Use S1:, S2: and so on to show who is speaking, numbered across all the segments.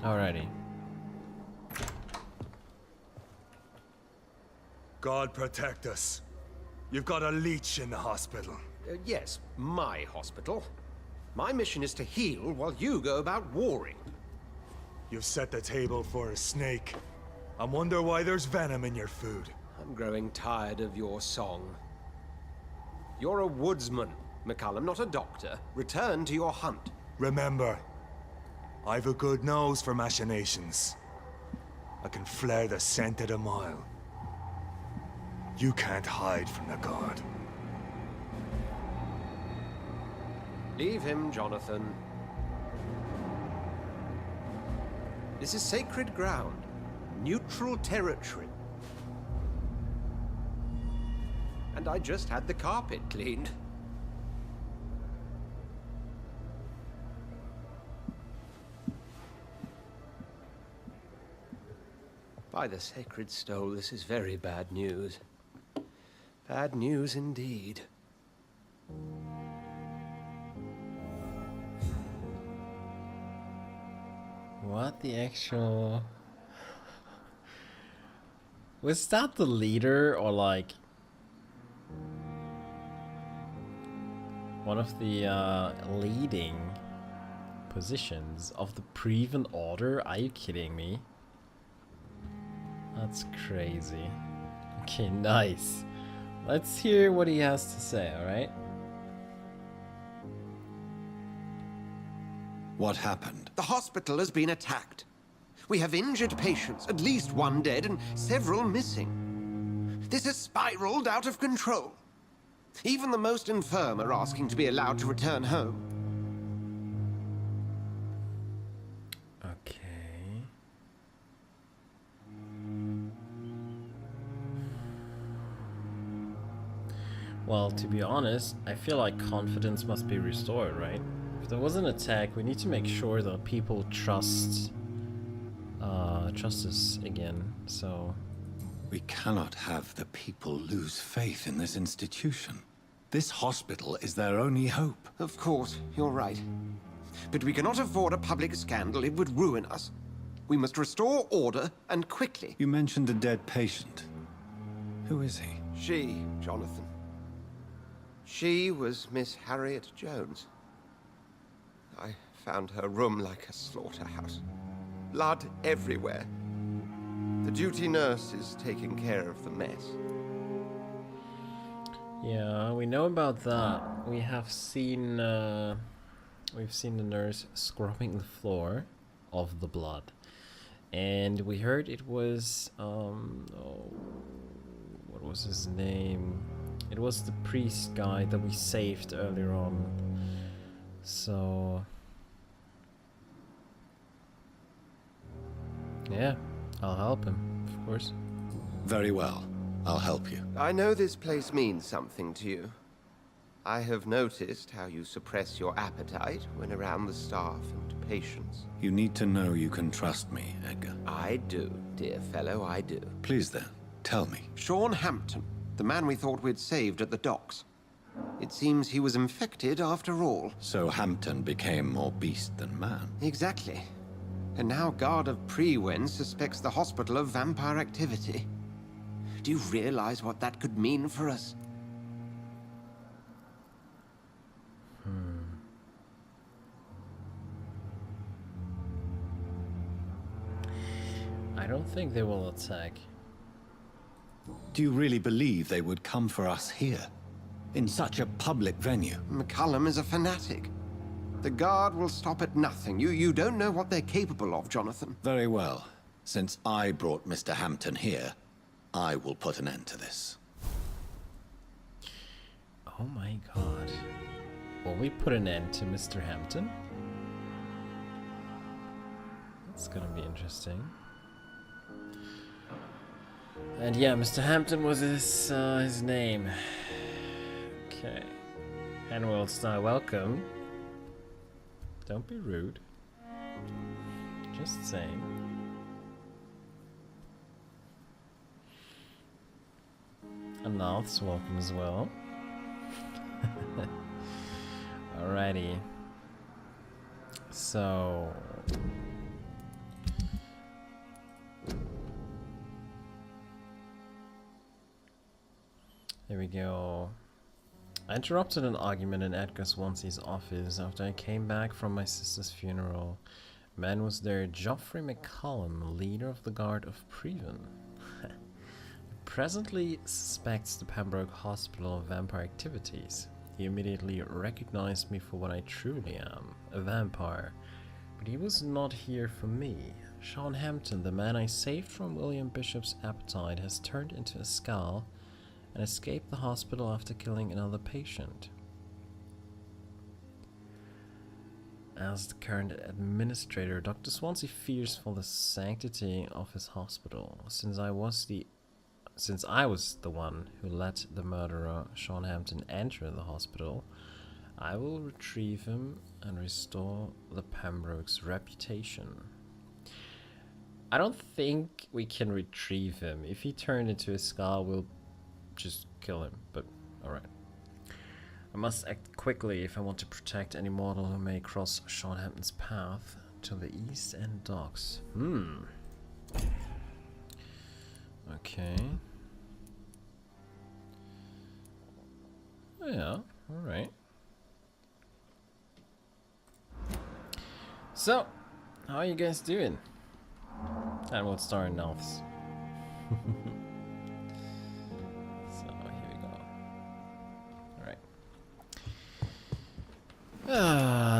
S1: Alrighty.
S2: God protect us. You've got a leech in the hospital.
S3: Yes, my hospital. My mission is to heal while you go about warring.
S2: You've set the table for a snake. I wonder why there's venom in your food.
S3: I'm growing tired of your song. You're a woodsman, McCullum, not a doctor. Return to your hunt.
S2: Remember, I've a good nose for machinations. I can flare the scent at a mile. You can't hide from the god.
S3: Leave him, Jonathan. This is sacred ground. Neutral territory. And I just had the carpet cleaned. By the sacred stole, this is very bad news. Bad news indeed.
S1: What the actual... Was that the leader or like... one of the leading positions of the Prevent Order? Are you kidding me? That's crazy. Okay, nice. Let's hear what he has to say, alright?
S4: What happened?
S3: The hospital has been attacked. We have injured patients, at least one dead and several missing. This has spiraled out of control. Even the most infirm are asking to be allowed to return home.
S1: Okay. Well, to be honest, I feel like confidence must be restored, right? If there was an attack, we need to make sure that people trust us again, so...
S4: We cannot have the people lose faith in this institution. This hospital is their only hope.
S3: Of course, you're right. But we cannot afford a public scandal. It would ruin us. We must restore order, and quickly.
S4: You mentioned a dead patient. Who is he?
S3: She, Jonathan. She was Miss Harriet Jones. I found her room like a slaughterhouse. Blood everywhere. The duty nurse is taking care of the mess.
S1: Yeah, we know about that. We have seen, we've seen the nurse scrubbing the floor of the blood. And we heard it was, oh, what was his name? It was the priest guy that we saved earlier on. So... yeah, I'll help him, of course.
S4: Very well. I'll help you.
S3: I know this place means something to you. I have noticed how you suppress your appetite when around the staff and patients.
S4: You need to know you can trust me, Edgar.
S3: I do, dear fellow, I do.
S4: Please then, tell me.
S3: Sean Hampton, the man we thought we'd saved at the docks. It seems he was infected after all.
S4: So Hampton became more beast than man.
S3: Exactly. And now Guard of Prewen suspects the hospital of vampire activity. Do you realize what that could mean for us?
S1: I don't think they will attack.
S4: Do you really believe they would come for us here? In such a public venue?
S3: McCullum is a fanatic. The Guard will stop at nothing. You don't know what they're capable of, Jonathan.
S4: Very well. Since I brought Mr. Hampton here, I will put an end to this.
S1: Oh my god. Will we put an end to Mr. Hampton? That's gonna be interesting. And yeah, Mr. Hampton was his name. Okay. Henwell Star, welcome. Don't be rude. Just saying. And North's welcome as well. Alrighty. So... we go. I interrupted an argument in Edgar Swansea's office after I came back from my sister's funeral. Man was there, Geoffrey McCallum, leader of the Guard of Previn. Presently suspects the Pembroke Hospital of vampire activities. He immediately recognized me for what I truly am, a vampire. But he was not here for me. Sean Hampton, the man I saved from William Bishop's appetite, has turned into a skull and escaped the hospital after killing another patient. As the current administrator, Dr. Swansea fears for the sanctity of his hospital. Since I was the one who let the murderer Sean Hampton enter the hospital, I will retrieve him and restore the Pembroke's reputation. I don't think we can retrieve him. If he turned into a skull, we'll just kill him, but alright. I must act quickly if I want to protect any mortal who may cross Sean Hampton's path to the East End docks. Okay. Oh, yeah, alright. So, how are you guys doing? And we'll start in elves. So, here we go. Alright.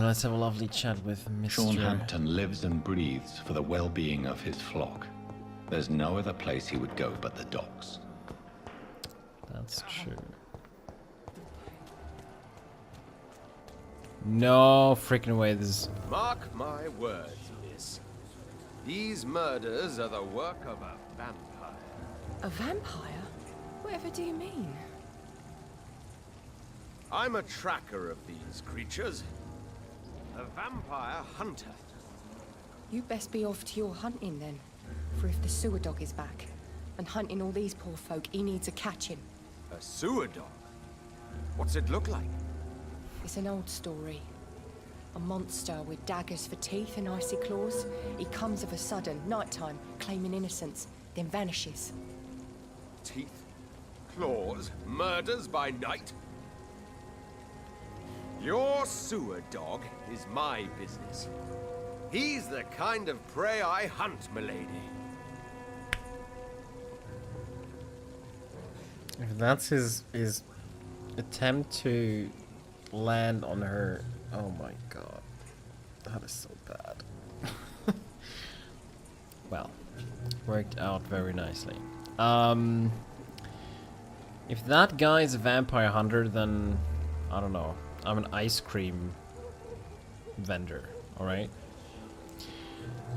S1: Let's have a lovely chat with Mr.
S4: Sean Hampton lives and breathes for the well-being of his flock. There's no other place he would go but the docks.
S1: That's true. No freaking way this.
S3: Mark my words, miss. These murders are the work of a vampire.
S5: A vampire? Whatever do you mean?
S3: I'm a tracker of these creatures. A vampire hunter.
S5: You best be off to your hunting then. For if the sewer dog is back and hunting all these poor folk, he needs a catching.
S3: A sewer dog? What's it look like?
S5: It's an old story. A monster with daggers for teeth and icy claws. He comes of a sudden, nighttime, claiming innocence, then vanishes.
S3: Teeth, claws, murders by night? Your sewer dog is my business. He's the kind of prey I hunt, milady.
S1: If that's his attempt to land on her, oh my god, that is so bad. Well, worked out very nicely. If that guy is a vampire hunter, then I don't know. I'm an ice cream vendor, alright?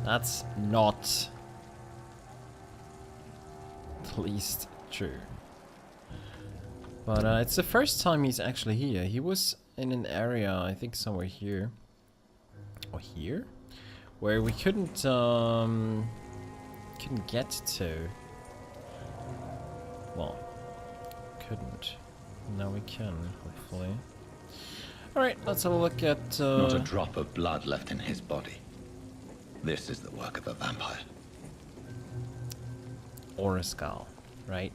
S1: That's not the least true. But it's the first time he's actually here. He was in an area, I think somewhere here. Or here? Where we couldn't get to. Well, couldn't. Now we can, hopefully. Alright, let's have a look at...
S4: Not a drop of blood left in his body. This is the work of a vampire.
S1: Or a skull, right?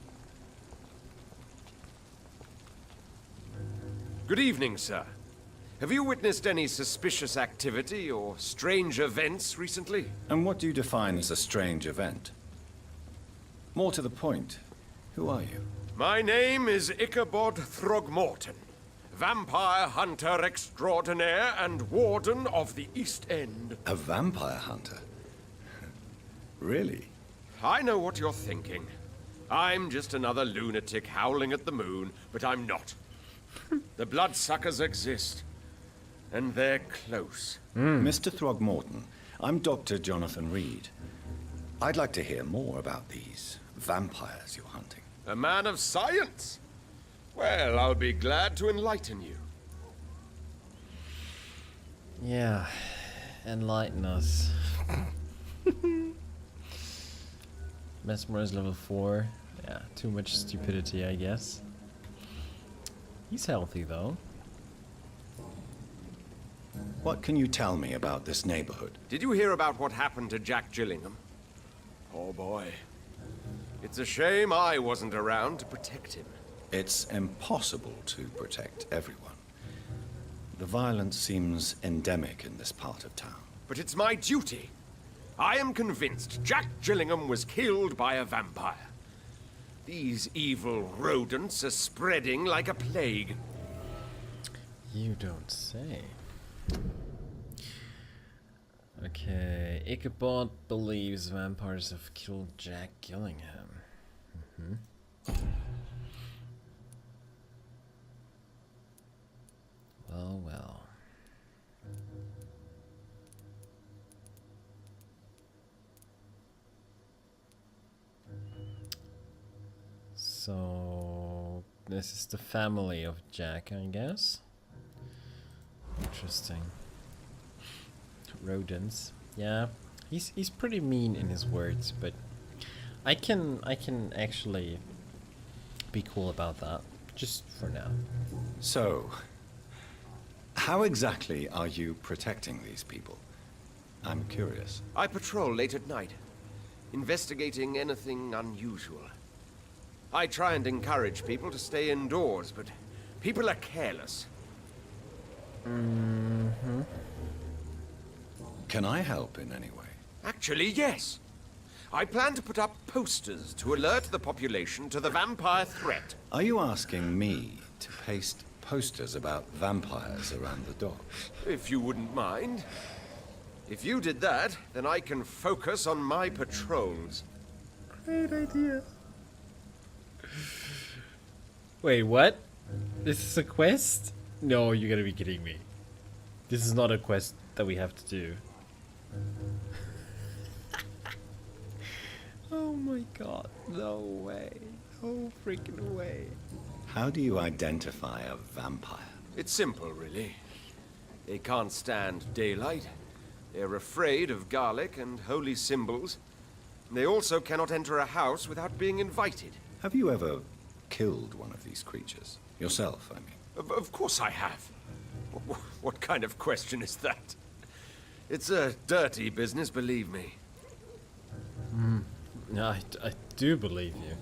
S3: Good evening, sir. Have you witnessed any suspicious activity or strange events recently?
S4: And what do you define as a strange event? More to the point, who are you?
S3: My name is Ichabod Throgmorton, vampire hunter extraordinaire and warden of the East End.
S4: A vampire hunter? Really?
S3: I know what you're thinking. I'm just another lunatic howling at the moon, but I'm not. The bloodsuckers exist, and they're close.
S4: Mr. Throgmorton, I'm Dr. Jonathan Reid. I'd like to hear more about these vampires you're hunting.
S3: A man of science? Well, I'll be glad to enlighten you.
S1: Yeah, enlighten us. Mesmerize level 4. Yeah, too much stupidity, I guess. He's healthy, though.
S4: What can you tell me about this neighborhood?
S3: Did you hear about what happened to Jack Gillingham? Oh boy. It's a shame I wasn't around to protect him.
S4: It's impossible to protect everyone. The violence seems endemic in this part of town.
S3: But it's my duty. I am convinced Jack Gillingham was killed by a vampire. These evil rodents are spreading like a plague.
S1: You don't say. Okay, Ichabod believes vampires have killed Jack Gillingham. Well, well. So, this is the family of Jack, I guess. Interesting. Rodents. Yeah, he's pretty mean in his words, but I can actually be cool about that, just for now.
S4: So, how exactly are you protecting these people? I'm curious.
S3: I patrol late at night, investigating anything unusual. I try and encourage people to stay indoors, but people are careless.
S4: Can I help in any way?
S3: Actually, yes. I plan to put up posters to alert the population to the vampire threat.
S4: Are you asking me to paste posters about vampires around the dock?
S3: If you wouldn't mind. If you did that, then I can focus on my patrols.
S1: Great idea. Wait, what? This is a quest? No, you gotta be kidding me. This is not a quest that we have to do. Oh my god, no way. No freaking way.
S4: How do you identify a vampire?
S3: It's simple, really. They can't stand daylight. They're afraid of garlic and holy symbols. They also cannot enter a house without being invited.
S4: Have you ever killed one of these creatures? Yourself, I mean.
S3: Of course I have. What kind of question is that? It's a dirty business, believe me.
S1: No, I do believe you.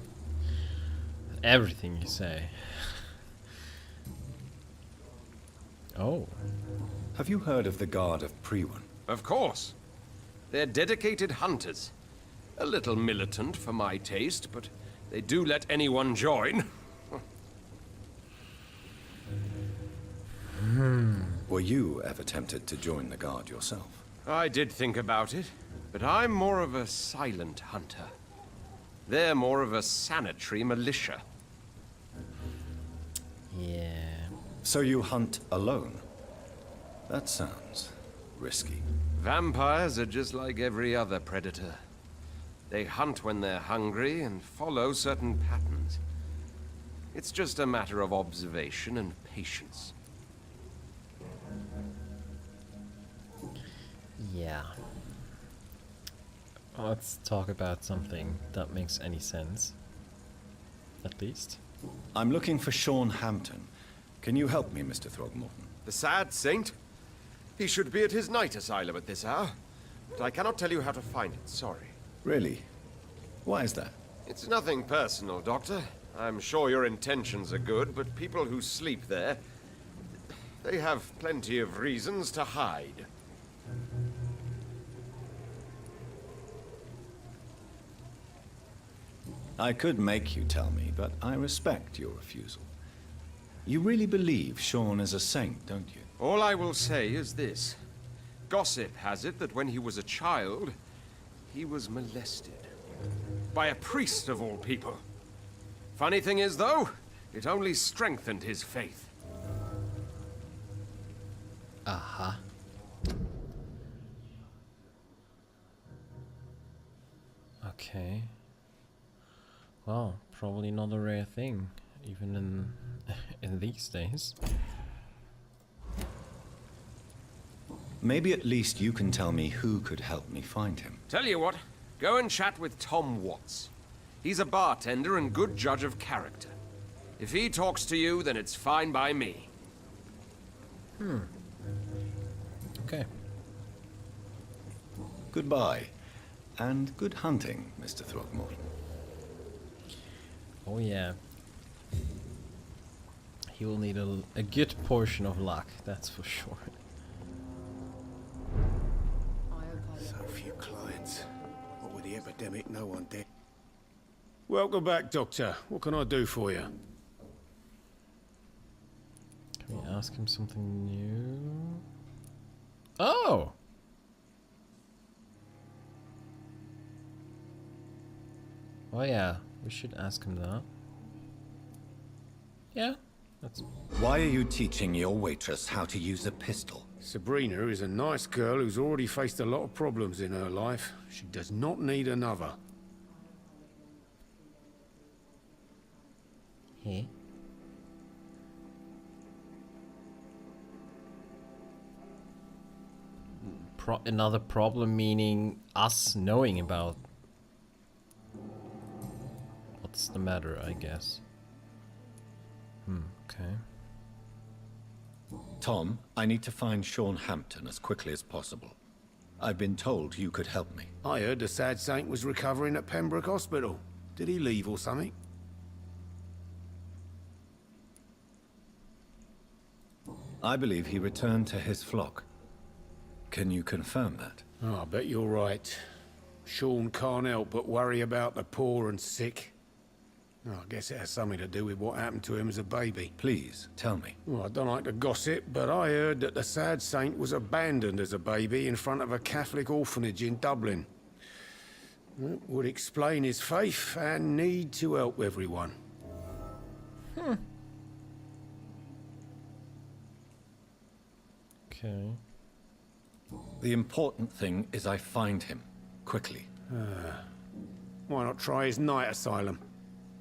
S1: Everything you say. Oh.
S4: Have you heard of the Guard of Priwen?
S3: Of course. They're dedicated hunters. A little militant for my taste, but they do let anyone join.
S4: Were you ever tempted to join the Guard yourself?
S3: I did think about it, but I'm more of a silent hunter. They're more of a sanitary militia.
S1: Yeah.
S4: So you hunt alone? That sounds risky.
S3: Vampires are just like every other predator. They hunt when they're hungry and follow certain patterns. It's just a matter of observation and patience.
S1: Yeah. Let's talk about something that makes any sense. At least.
S4: I'm looking for Sean Hampton. Can you help me, Mr. Throgmorton?
S3: The sad saint? He should be at his night asylum at this hour. But I cannot tell you how to find it, sorry.
S4: Really? Why is that?
S3: It's nothing personal, Doctor. I'm sure your intentions are good, but people who sleep there, they have plenty of reasons to hide.
S4: I could make you tell me, but I respect your refusal. You really believe Sean is a saint, don't you?
S3: All I will say is this. Gossip has it that when he was a child, he was molested. By a priest of all people. Funny thing is, though, it only strengthened his faith.
S1: Uh-huh. Okay. Well, probably not a rare thing, even in these days.
S4: Maybe at least you can tell me who could help me find him.
S3: Tell you what, go and chat with Tom Watts. He's a bartender and good judge of character. If he talks to you, then it's fine by me.
S1: Okay.
S4: Goodbye, and good hunting, Mr. Throgmorton.
S1: Oh yeah. he will need a good portion of luck, that's for sure.
S6: So few clients. What with the epidemic, no one dead. Welcome back, Doctor. What can I do for you?
S1: Can we ask him something new? Oh! Oh yeah, we should ask him that. Yeah, that's...
S4: Why are you teaching your waitress how to use a pistol?
S6: Sabrina is a nice girl who's already faced a lot of problems in her life. She does not need another.
S1: Hey. Another problem meaning us knowing about what's the matter, I guess. Okay.
S4: Tom, I need to find Sean Hampton as quickly as possible. I've been told you could help me.
S6: I heard the sad saint was recovering at Pembroke Hospital. Did he leave or something?
S4: I believe he returned to his flock. Can you confirm that?
S6: Oh, I bet you're right. Sean can't help but worry about the poor and sick. Oh, I guess it has something to do with what happened to him as a baby.
S4: Please, tell me.
S6: Well, I don't like to gossip, but I heard that the sad saint was abandoned as a baby in front of a Catholic orphanage in Dublin. That would explain his faith and need to help everyone.
S1: Okay.
S4: The important thing is I find him, quickly.
S6: Why not try his night asylum?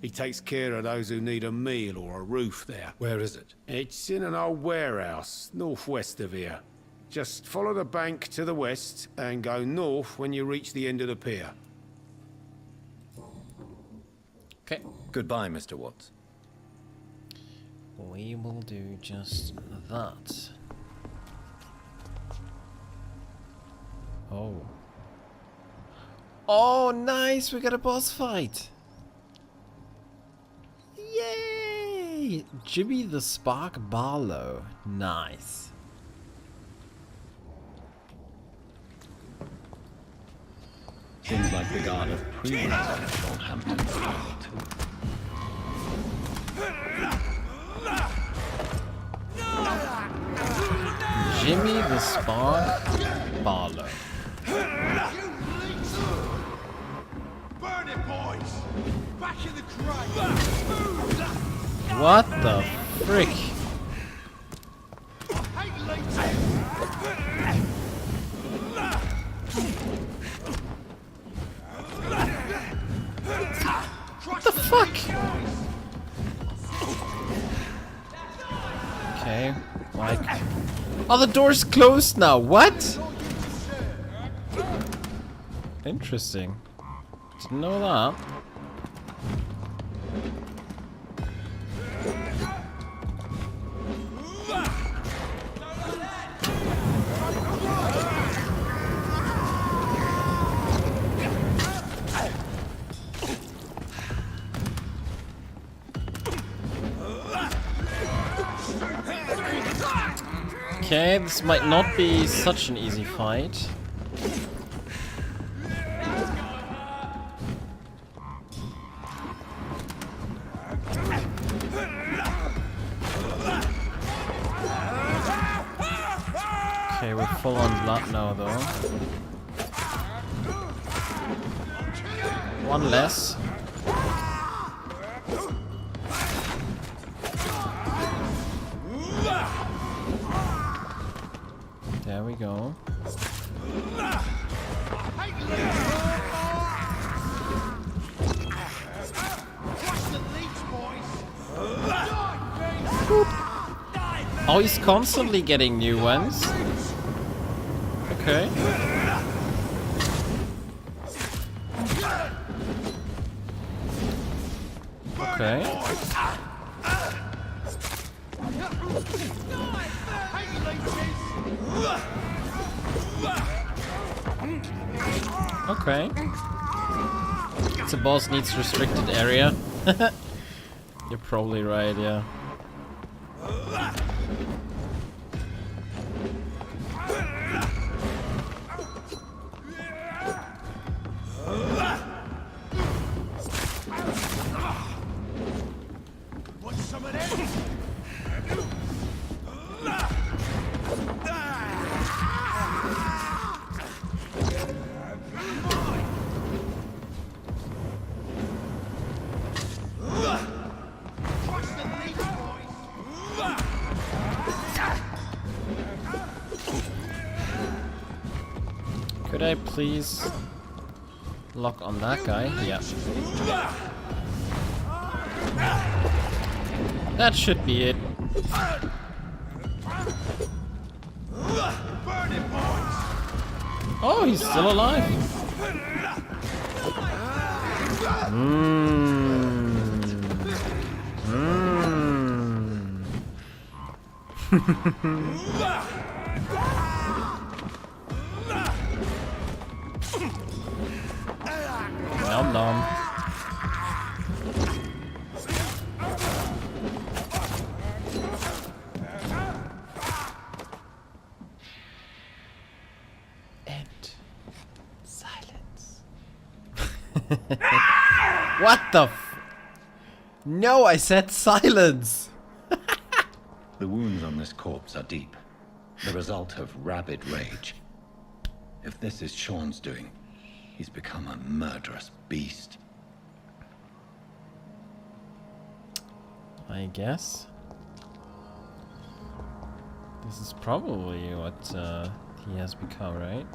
S6: He takes care of those who need a meal or a roof there.
S4: Where is it?
S6: It's in an old warehouse, northwest of here. Just follow the bank to the west and go north when you reach the end of the pier.
S1: Okay.
S4: Goodbye, Mr. Watts.
S1: We will do just that. Oh. Oh, nice! We got a boss fight! Yay! Jimmy the Spark Barlow. Nice.
S4: Seems like the god of pre-was on Sean Hampton's side, too.
S1: Jimmy the Spark Barlow.
S7: Burn it, boys! Back in the crate!
S1: What the frick? What the fuck? Okay, like... Oh, the door's closed now. What? Interesting. Didn't know that. Okay, this might not be such an easy fight. Okay, we're full on blood now though. One less. There we go. Oh, he's constantly getting new ones. Okay. Okay. Okay. It's a boss needs restricted area. You're probably right, yeah.
S7: Want some of this? Trust the lead, boys.
S1: Could I please lock on that guy? Yeah. That should be it.
S7: Burn it, boys.
S1: Oh, he's still alive. Nom nom. And silence. What the f- No, I said silence!
S4: The wounds on this corpse are deep, the result of rabid rage. If this is Sean's doing, he's become a murderous beast.
S1: I guess. This is probably what he has become, right?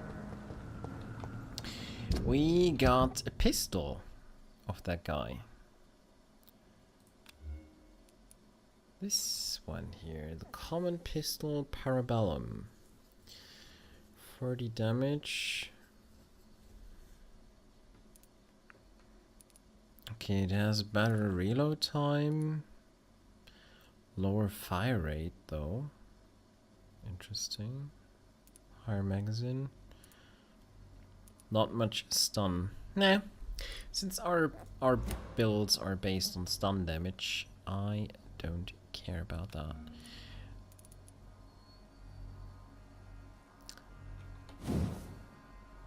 S1: We got a pistol of that guy. This one here, the common pistol Parabellum. 40 damage. Okay, it has better reload time. Lower fire rate though. Interesting. Higher magazine. Not much stun. Nah. Since our builds are based on stun damage, I don't care about that.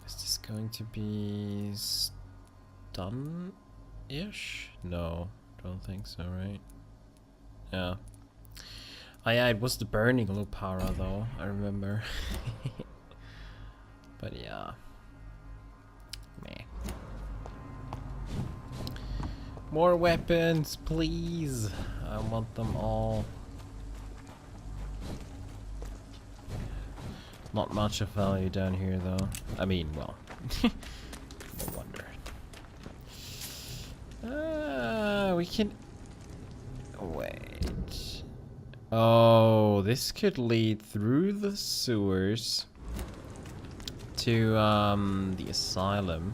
S1: Is this going to be stun-ish? No, don't think so, right? Yeah. Oh yeah, it was the burning Lupara though, I remember. But yeah. Meh. More weapons, please. I want them all. Not much of value down here though. I mean, well. No wonder. We can... Wait. Oh, this could lead through the sewers to the asylum.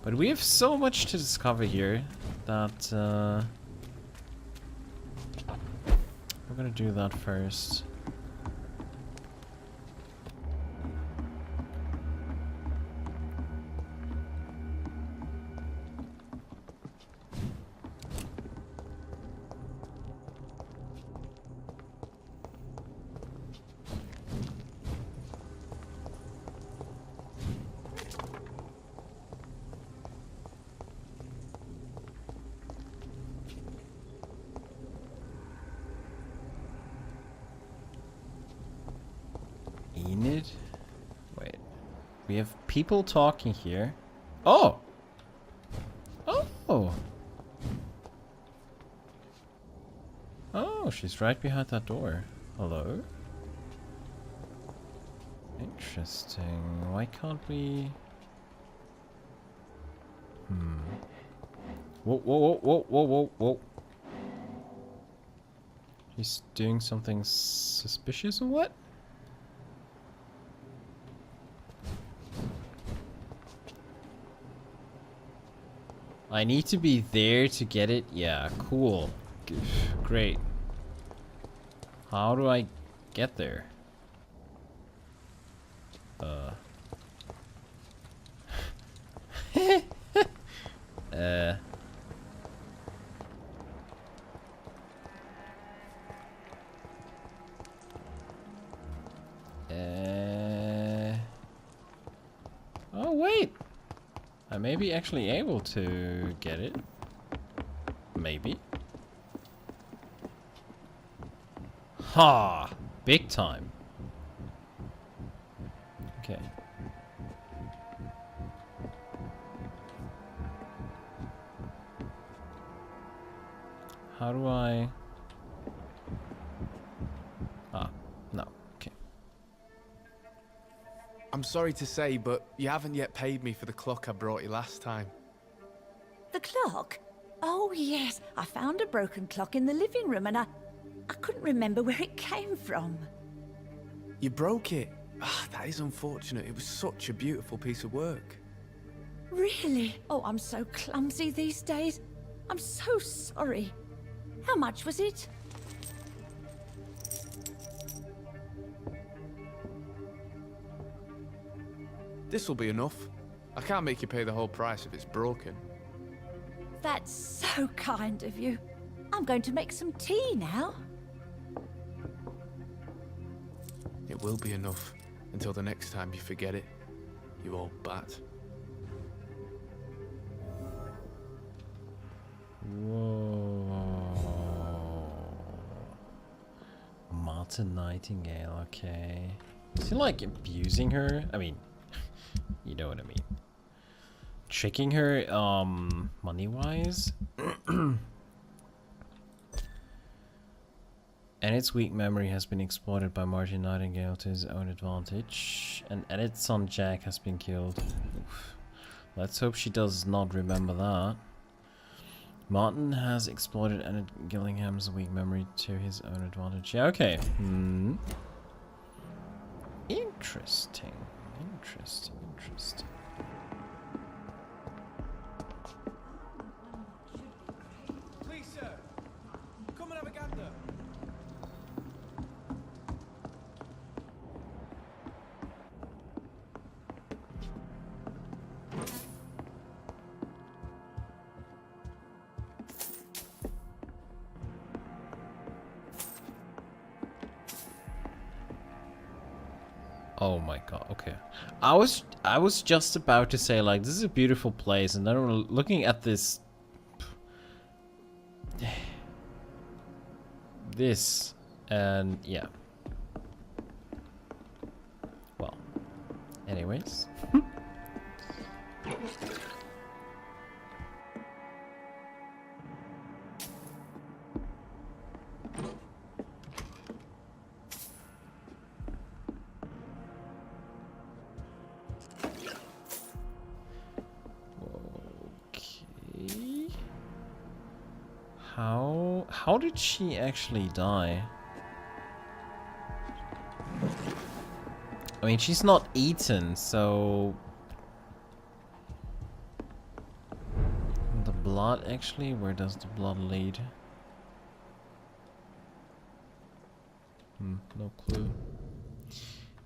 S1: But we have so much to discover here that we're gonna do that first. Enid? Wait. We have people talking here. Oh! Oh! Oh, she's right behind that door. Hello? Interesting. Why can't we... Whoa, whoa, whoa, whoa, whoa, whoa, whoa. He's doing something suspicious or what? I need to be there to get it? Yeah, cool. Great. How do I get there? I may be actually able to get it. Maybe. Ha! Big time. Okay. How do I... Ah, no. Okay.
S8: I'm sorry to say, but you haven't yet paid me for the clock I brought you last time.
S9: The clock? Oh, yes. I found a broken clock in the living room and I couldn't remember where it came from.
S8: You broke it. Ah, that is unfortunate. It was such a beautiful piece of work.
S9: Really? Oh, I'm so clumsy these days. I'm so sorry. How much was it?
S8: This'll be enough. I can't make you pay the whole price if it's broken.
S9: That's so kind of you. I'm going to make some tea now.
S8: It will be enough until the next time you forget it, you old bat.
S1: Whoa. Martin Nightingale, okay. Is he like abusing her? I mean, you know what I mean. Tricking her, money-wise? And its weak memory has been exploited by Martin Nightingale to his own advantage. And Edith's son Jack has been killed. Oof. Let's hope she does not remember that. Martin has exploited Enid Gillingham's weak memory to his own advantage. Yeah, okay. Hmm. Interesting. Interesting. Interesting.
S8: Please, sir. Come and have a gander.
S1: Oh my god, okay. I was just about to say like this is a beautiful place and then we're looking at this this and yeah. Well, anyways. How did she actually die? I mean, she's not eaten, so... The blood, actually? Where does the blood lead? No clue.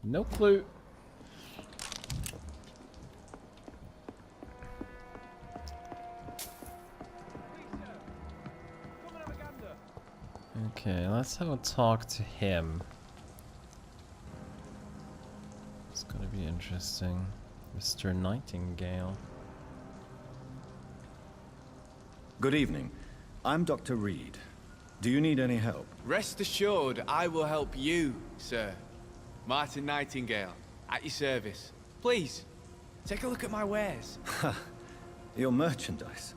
S1: No clue. Okay, let's have a talk to him. It's gonna be interesting. Mr. Nightingale.
S10: Good evening. I'm Dr. Reid. Do you need any help?
S8: Rest assured, I will help you, sir. Martin Nightingale, at your service. Please, take a look at my wares.
S10: Your merchandise.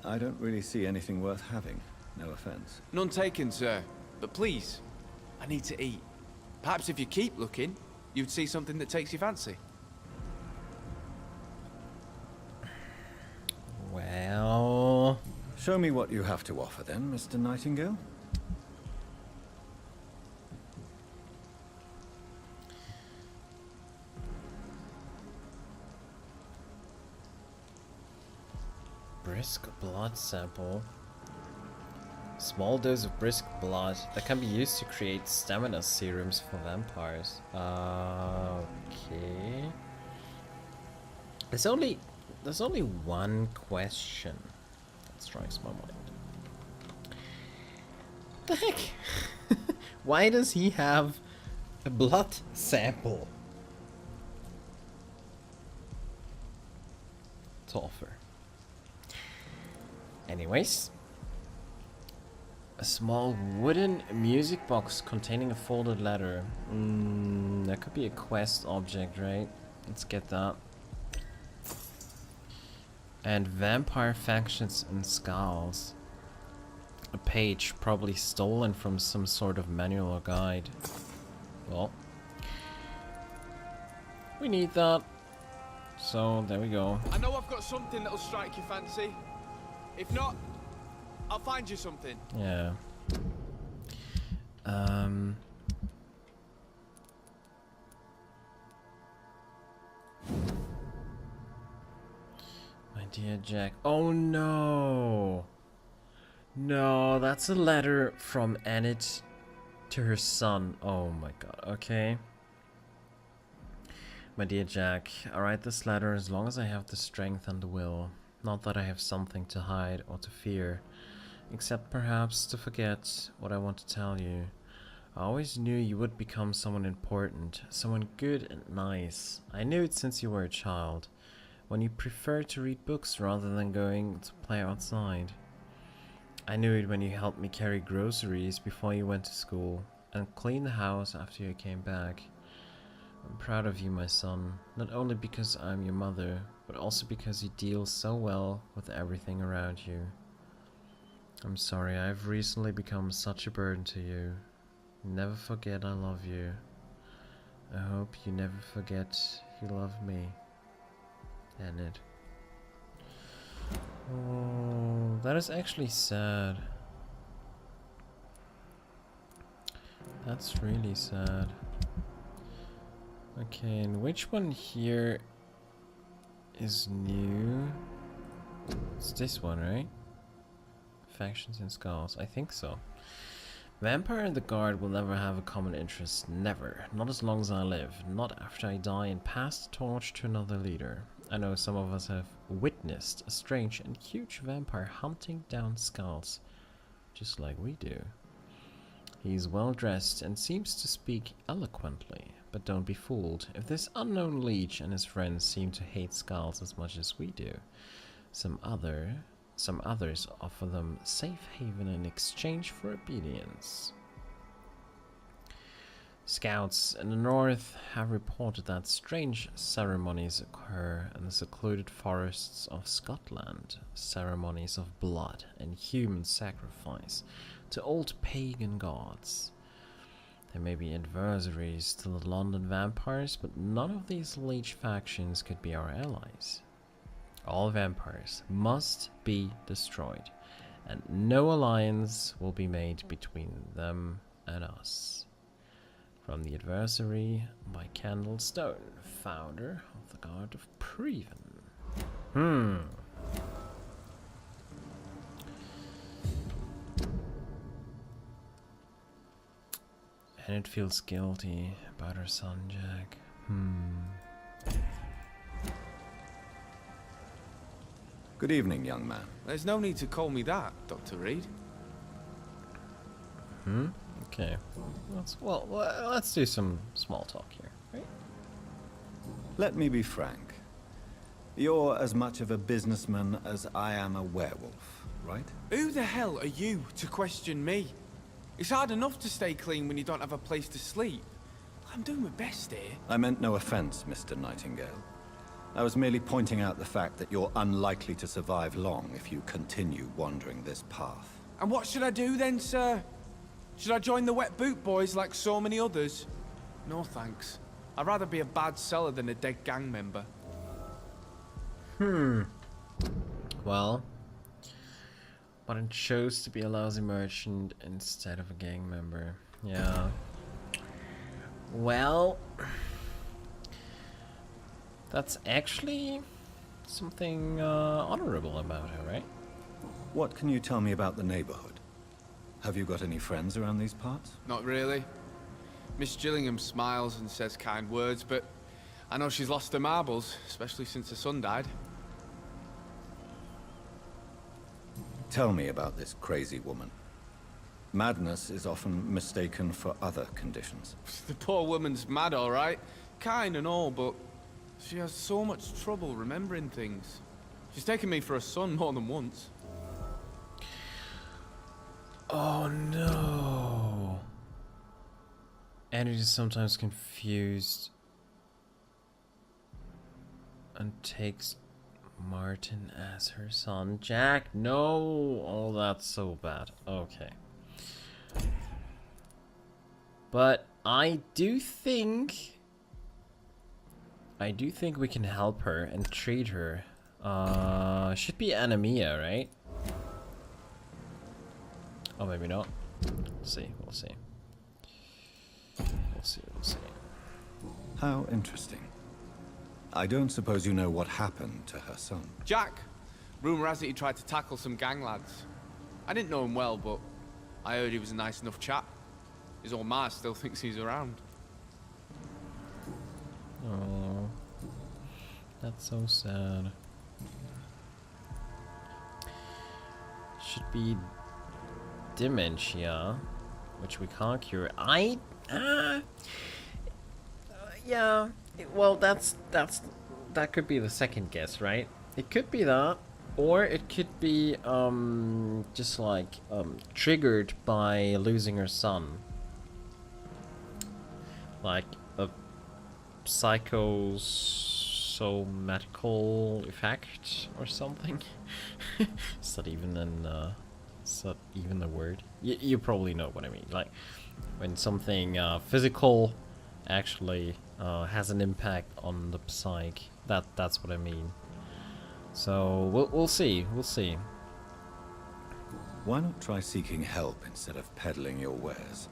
S10: I don't really see anything worth having. No offense.
S8: None taken, sir. But please, I need to eat. Perhaps if you keep looking, you'd see something that takes your fancy.
S1: Well...
S10: Show me what you have to offer then, Mr. Nightingale.
S1: Brisk blood sample. Small dose of brisk blood that can be used to create stamina serums for vampires. Okay. There's only one question that strikes my mind. The heck? Why does he have a blood sample? to offer. Anyways, a small wooden music box containing a folded letter. That could be a quest object, right? Let's get that. And vampire factions and skulls. A page, probably stolen from some sort of manual or guide. Well, we need that. So there we go.
S8: I know I've got something that'll strike your fancy. If not, I'll find you something.
S1: Yeah. My dear Jack. Oh no. No, that's a letter from Enid to her son. Oh my god. Okay. My dear Jack, I write this letter as long as I have the strength and the will. Not that I have something to hide or to fear, except perhaps to forget what I want to tell you. I always knew you would become someone important, someone good and nice. I knew it since you were a child, when you preferred to read books rather than going to play outside. I knew it when you helped me carry groceries before you went to school, and clean the house after you came back. I'm proud of you, my son, not only because I'm your mother, but also because you deal so well with everything around you. I'm sorry I've recently become such a burden to you. Never forget I love you. I hope you never forget you love me. Enid. Oh, that is actually sad. That's really sad. Okay, and which one here is new? It's this one, right? Factions and skulls. I think so. Vampire and the Guard will never have a common interest. Never. Not as long as I live. Not after I die and pass the torch to another leader. I know some of us have witnessed a strange and huge vampire hunting down skulls, just like we do. He's well dressed and seems to speak eloquently. But don't be fooled. If this unknown leech and his friends seem to hate skulls as much as we do, some others offer them safe haven in exchange for obedience. Scouts in the north have reported that strange ceremonies occur in the secluded forests of Scotland, ceremonies of blood and human sacrifice to old pagan gods. There may be adversaries to the London vampires, but none of these leech factions could be our allies. All vampires must be destroyed, and no alliance will be made between them and us. From the Adversary by Candlestone, founder of the Guard of Preven. And it feels guilty about her son, Jack.
S10: Good evening, young man.
S8: There's no need to call me that, Dr. Reid.
S1: Okay. Let's do some small talk here, right?
S10: Let me be frank. You're as much of a businessman as I am a werewolf, right?
S8: Who the hell are you to question me? It's hard enough to stay clean when you don't have a place to sleep. I'm doing my best here.
S10: I meant no offense, Mr. Nightingale. I was merely pointing out the fact that you're unlikely to survive long if you continue wandering this path.
S8: And what should I do then, sir? Should I join the Wet Boot Boys like so many others? No thanks. I'd rather be a bad seller than a dead gang member.
S1: Well, but it chose to be a lousy merchant instead of a gang member. Yeah. Well, that's actually something honorable about her, right?
S10: What can you tell me about the neighborhood? Have you got any friends around these parts?
S8: Not really. Miss Gillingham smiles and says kind words, but I know she's lost her marbles, especially since her son died.
S10: Tell me about this crazy woman. Madness is often mistaken for other conditions.
S8: The poor woman's mad, all right. Kind and all, but she has so much trouble remembering things. She's taken me for a son more than once.
S1: Oh no. Annie is sometimes confused and takes Martin as her son. Jack, no. Oh, that's so bad. Okay. But I do think we can help her and treat her. Should be anemia, right? Oh, maybe not. We'll see. We'll see. We'll see. We'll see.
S10: How interesting. I don't suppose you know what happened to her son.
S8: Jack! Rumour has it he tried to tackle some gang lads. I didn't know him well, but I heard he was a nice enough chap. His old ma still thinks he's around.
S1: Oh, that's so sad. Should be dementia, which we can't cure. Yeah. Well, that could be the second guess, right? It could be that, or it could be just like triggered by losing her son, like a psychosomatical effect or something. Is that even a word? You probably know what I mean. Like when something physical actually has an impact on the psyche. That's what I mean. So we'll see. We'll see.
S10: Why not try seeking help instead of peddling your wares?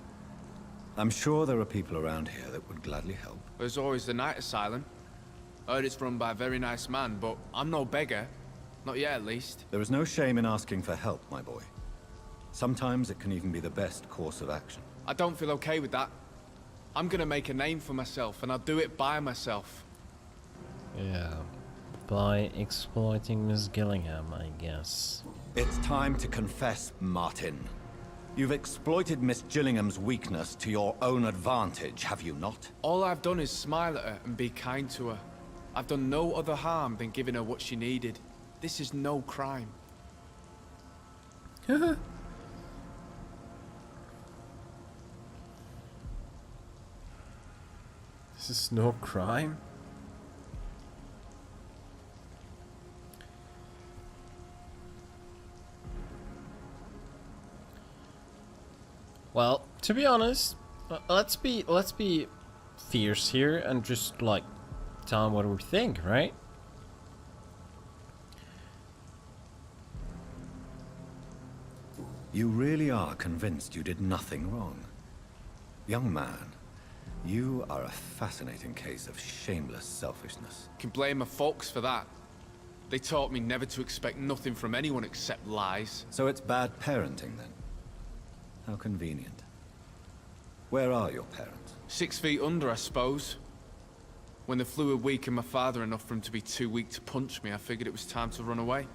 S10: I'm sure there are people around here that would gladly help.
S8: There's always the night asylum. Heard it's run by a very nice man, but I'm no beggar. Not yet, at least.
S10: There is no shame in asking for help, my boy. Sometimes it can even be the best course of action.
S8: I don't feel okay with that. I'm gonna make a name for myself, and I'll do it by myself.
S1: Yeah. By exploiting Miss Gillingham, I guess.
S10: It's time to confess, Martin. You've exploited Miss Gillingham's weakness to your own advantage, have you not?
S8: All I've done is smile at her and be kind to her. I've done no other harm than giving her what she needed. This is no crime.
S1: This is no crime? Well, to be honest, let's be fierce here and just like tell them what we think, right?
S10: You really are convinced you did nothing wrong. Young man, you are a fascinating case of shameless selfishness.
S8: Can blame my folks for that. They taught me never to expect nothing from anyone except lies.
S10: So it's bad parenting then? How convenient. Where are your parents?
S8: 6 feet under, I suppose. When the flu had weakened my father enough for him to be too weak to punch me, I figured it was time to run away.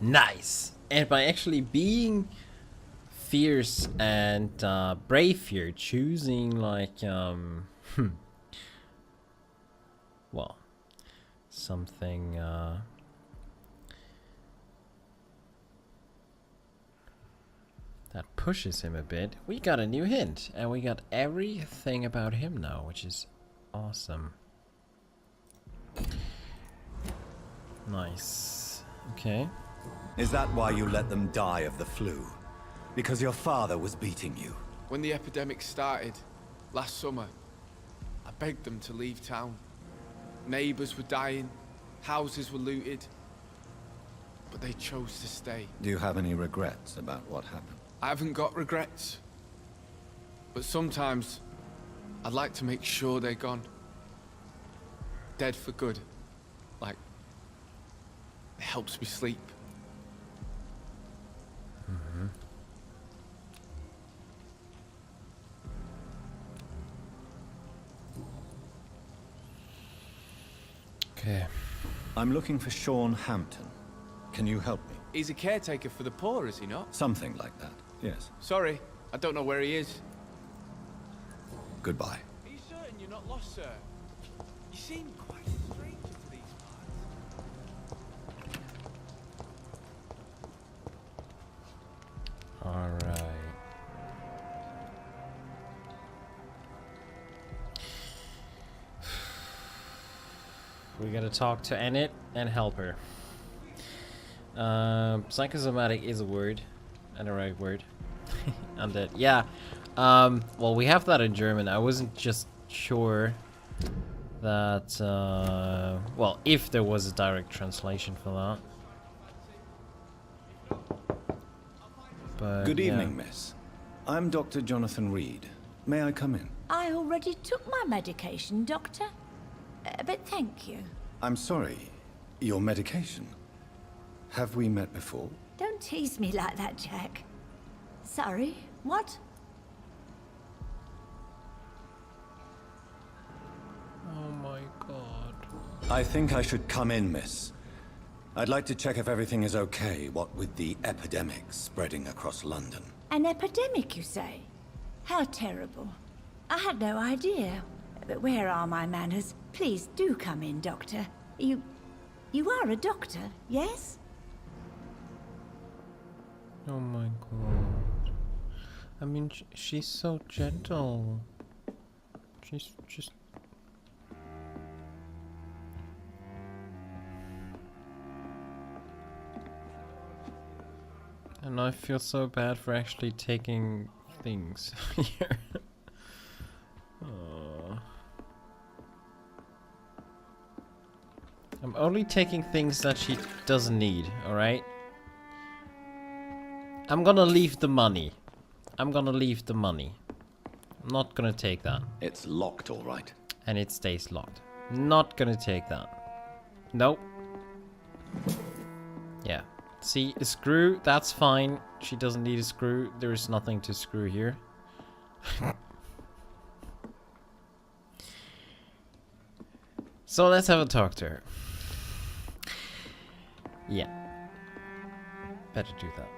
S1: Nice. And by actually being fierce and brave here, choosing like well, something that pushes him a bit. We got a new hint, and we got everything about him now, which is awesome. Nice. Okay.
S10: Is that why you let them die of the flu? Because your father was beating you?
S8: When the epidemic started, last summer, I begged them to leave town. Neighbors were dying, houses were looted, but they chose to stay.
S10: Do you have any regrets about what happened?
S8: I haven't got regrets, but sometimes I'd like to make sure they're gone. Dead for good. Like, it helps me sleep.
S1: Mm-hmm. Okay.
S10: I'm looking for Sean Hampton. Can you help me?
S8: He's a caretaker for the poor, is he not?
S10: Something like that, yes.
S8: Sorry, I don't know where he is.
S10: Goodbye.
S8: Are you certain you're not lost, sir? You seem quite a stranger to these parts.
S1: we gotta talk to Enid and help her. Psychosomatic is a word, and a right word. Undead, yeah. Well, we have that in German. I wasn't just sure that, well, if there was a direct translation for that. But,
S10: Good
S1: yeah.
S10: evening, miss. I'm Dr. Jonathan Reid. May I come in?
S9: I already took my medication, Doctor. But thank you.
S10: I'm sorry. Your medication? Have we met before?
S9: Don't tease me like that, Jack. Sorry, what?
S1: Oh my god.
S10: I think I should come in, miss. I'd like to check if everything is okay, what with the epidemic spreading across London.
S9: An epidemic, you say? How terrible. I had no idea. But where are my manners? Please do come in, Doctor. You are a doctor, yes?
S1: Oh my god. I mean, she's so gentle. She's just... And I feel so bad for actually taking things here. Aw. I'm only taking things that she doesn't need, alright? I'm gonna leave the money. I'm gonna leave the money. I'm not gonna take that.
S10: It's locked, all right.
S1: And it stays locked. Not gonna take that. Nope. Yeah. See, a screw, that's fine. She doesn't need a screw. There is nothing to screw here. So let's have a talk to her. Yeah. Better do that.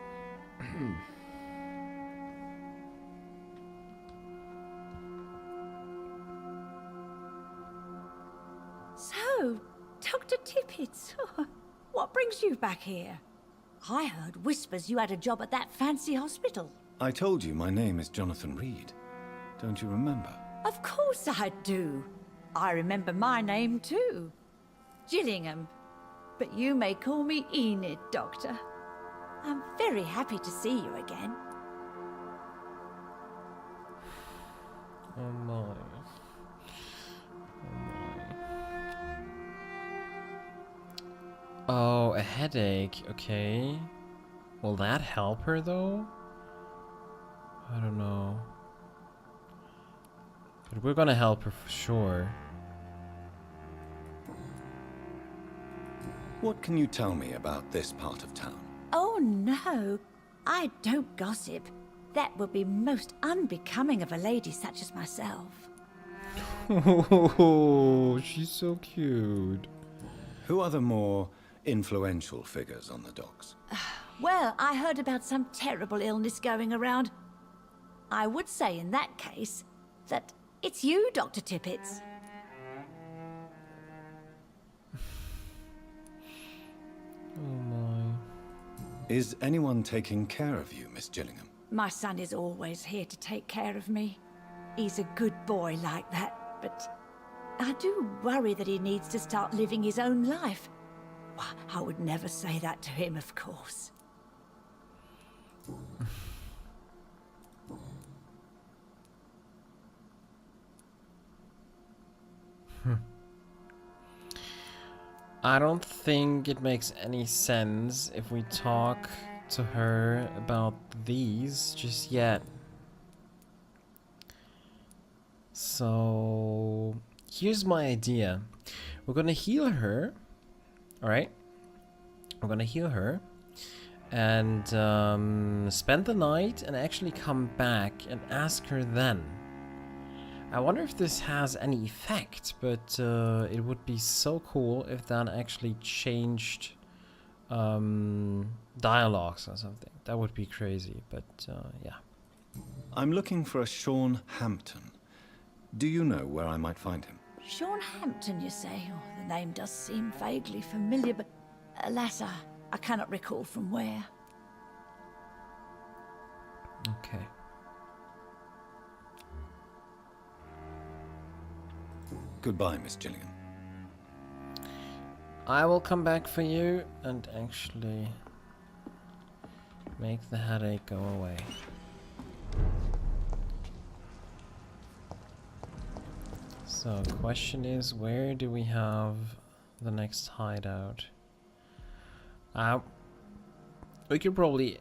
S9: So, Dr. Tippett, what brings you back here? I heard whispers you had a job at that fancy hospital.
S10: I told you my name is Jonathan Reid. Don't you remember?
S9: Of course I do. I remember my name too. Gillingham. But you may call me Enid, Doctor. I'm very happy to see you again.
S1: Oh my. Oh my. Oh, a headache. Okay. Will that help her though? I don't know. But we're gonna help her for sure.
S10: What can you tell me about this part of town?
S9: Oh no, I don't gossip. That would be most unbecoming of a lady such as myself.
S1: Oh, she's so cute.
S10: Who are the more influential figures on the docks?
S9: Well, I heard about some terrible illness going around. I would say in that case that it's you, Dr. Tippett.
S1: Oh my.
S10: Is anyone taking care of you, Miss Gillingham?
S9: My son is always here to take care of me. He's a good boy like that, but I do worry that he needs to start living his own life. Well, I would never say that to him, of course.
S1: I don't think it makes any sense if we talk to her about these just yet. So here's my idea. We're gonna heal her. Alright? We're gonna heal her. And spend the night and actually come back and ask her then. I wonder if this has any effect, but it would be so cool if that actually changed dialogues or something. That would be crazy, but yeah.
S10: I'm looking for a Sean Hampton. Do you know where I might find him?
S9: Sean Hampton, you say? Oh, the name does seem vaguely familiar, but alas, I cannot recall from where.
S1: Okay.
S10: Goodbye, Miss Gillingham.
S1: I will come back for you and actually make the headache go away. So, question is, where do we have the next hideout? We could probably...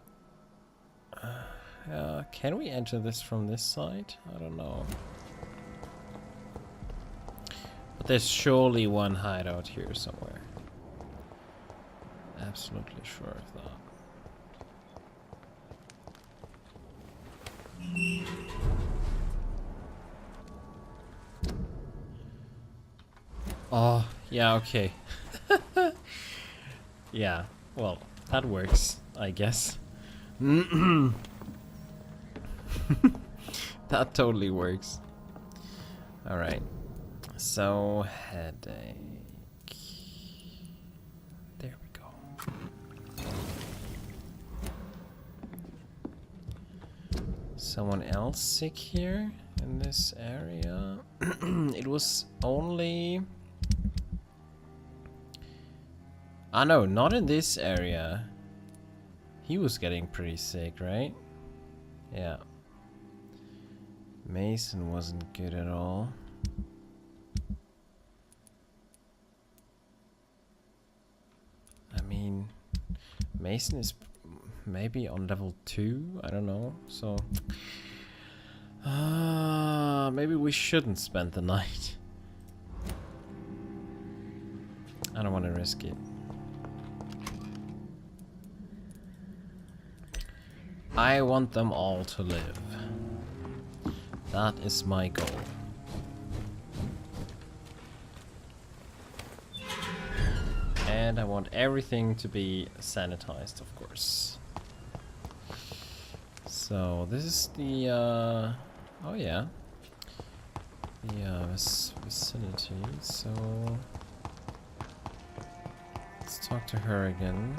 S1: can we enter this from this side? I don't know. But there's surely one hideout here somewhere. Absolutely sure of that. Oh, yeah, okay. Yeah, well, that works, I guess. That totally works. Alright. So, headache. There we go. Someone else sick here in this area? It was only... Ah no, not in this area. He was getting pretty sick, right? Yeah. Mason wasn't good at all. I mean, Mason is maybe on level 2, I don't know, so... maybe we shouldn't spend the night. I don't want to risk it. I want them all to live. That is my goal. And I want everything to be sanitized, of course. So this is the oh yeah, the vicinity. So let's talk to her again.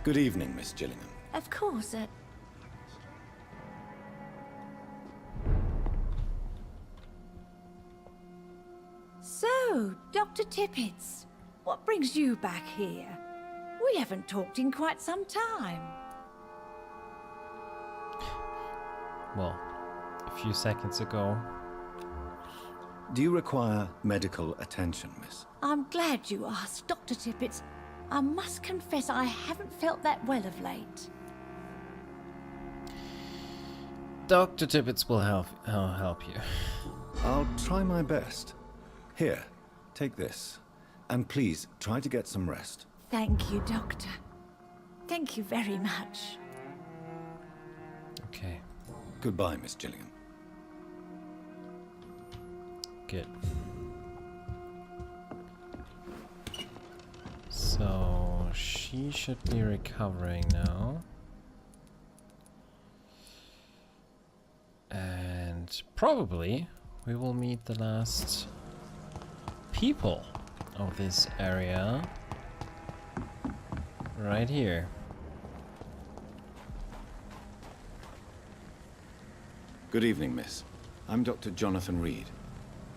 S4: Good evening, Miss Gillingham.
S9: Of course, So, Dr. Tippets, what brings you back here? We haven't talked in quite some time.
S1: Well, a few seconds ago.
S4: Do you require medical attention, miss?
S9: I'm glad you asked, Dr. Tippets. I must confess I haven't felt that well of late.
S1: Dr. Tippets will help you.
S4: I'll try my best. Here, take this. And please, try to get some rest.
S9: Thank you, Doctor. Thank you very much.
S1: Okay.
S4: Goodbye, Miss Gillingham.
S1: Good. So, she should be recovering now. And probably we will meet the last people of this area right here.
S4: Good evening, miss. I'm Dr. Jonathan Reid.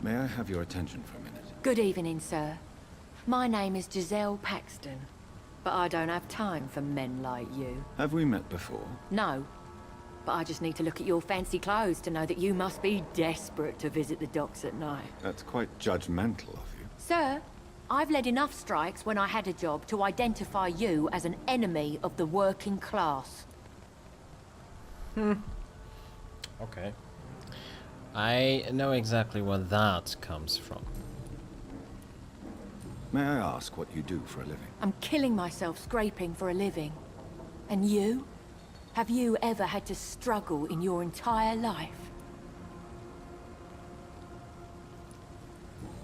S4: May I have your attention for a minute?
S5: Good evening, sir. My name is Giselle Paxton, but I don't have time for men like you.
S4: Have we met before?
S5: No, but I just need to look at your fancy clothes to know that you must be desperate to visit the docks at night.
S4: That's quite judgmental of you.
S5: Sir, I've led enough strikes when I had a job to identify you as an enemy of the working class.
S1: Okay. I know exactly where that comes from.
S4: May I ask what you do for a living?
S5: I'm killing myself scraping for a living. And you? Have you ever had to struggle in your entire life?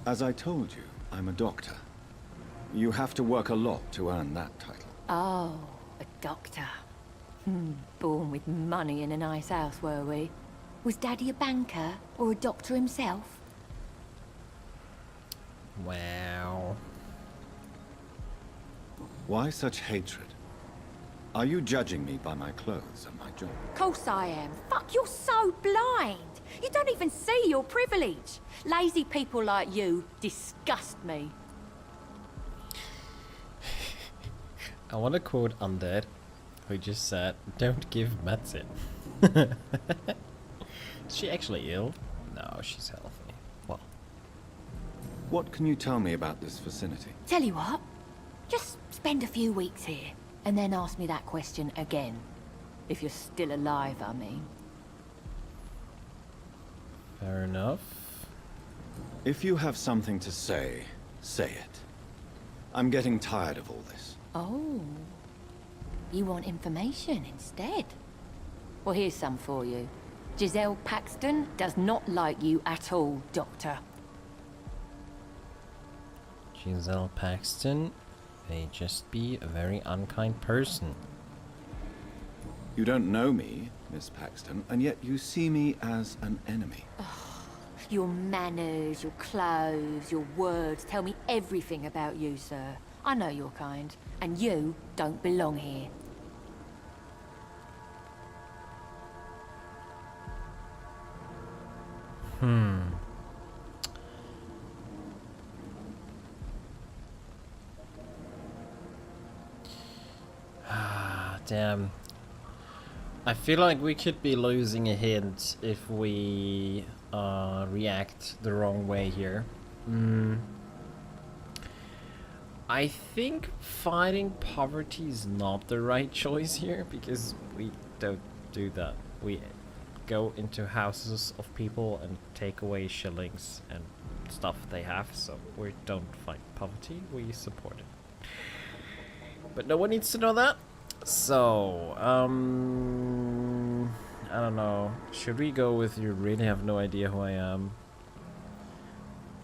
S4: As I told you, I'm a doctor. You have to work a lot to earn that title.
S5: Oh, a doctor. Born with money in a nice house, were we? Was Daddy a banker or a doctor himself?
S1: Wow.
S4: Why such hatred? Are you judging me by my clothes and my job?
S11: Course I am. Fuck, you're so blind. You don't even see your privilege. Lazy people like you disgust me.
S1: I want to quote Undead, who just said, "Don't give medicine." Is she actually ill? No, she's healthy. Well,
S4: What can you tell me about this vicinity?
S11: Tell you what, just spend a few weeks here, and then ask me that question again. If you're still alive, I mean.
S1: fair enough.
S4: If you have something to say, say it. I'm getting tired of all this.
S11: Oh. You want information instead? Well, here's some for you. Giselle Paxton does not like you at all, Doctor.
S1: Giselle Paxton may just be a very unkind person.
S4: You don't know me, Miss Paxton, and yet you see me as an enemy.
S11: Your manners, your clothes, your words tell me everything about you, sir. I know your kind, and you don't belong here.
S1: Damn. I feel like we could be losing a hint if we react the wrong way here. I think fighting poverty is not the right choice here, because we don't do that. We go into houses of people and take away shillings and stuff they have, so we don't fight poverty, we support it. But no one needs to know that. So, I don't know. Should we go with you really have no idea who I am?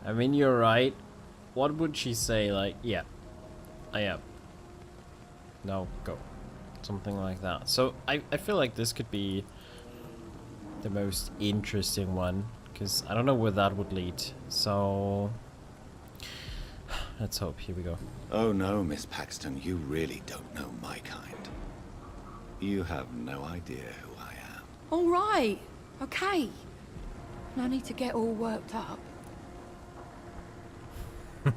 S1: I mean, you're right. What would she say? Like, yeah, I am. No, go. Something like that. So, I feel like this could be the most interesting one, because I don't know where that would lead. So, let's hope. Here we go.
S4: Oh no, Miss Paxton, you really don't know my kind. You have no idea who I am.
S11: All right, okay. No need to get all worked up.
S1: A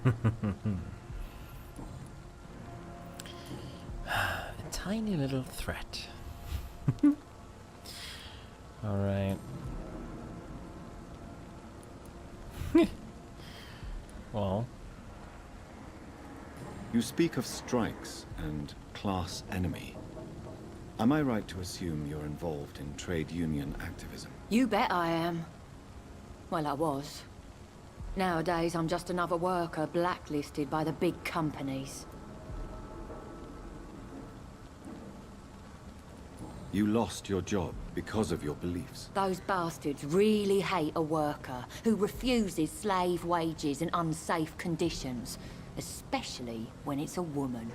S1: tiny little threat. Alright. Well.
S4: You speak of strikes and class enemy. Am I right to assume you're involved in trade union activism?
S11: You bet I am. Well, I was. Nowadays, I'm just another worker blacklisted by the big companies.
S4: You lost your job because of your beliefs.
S11: Those bastards really hate a worker who refuses slave wages and unsafe conditions, especially when it's a woman.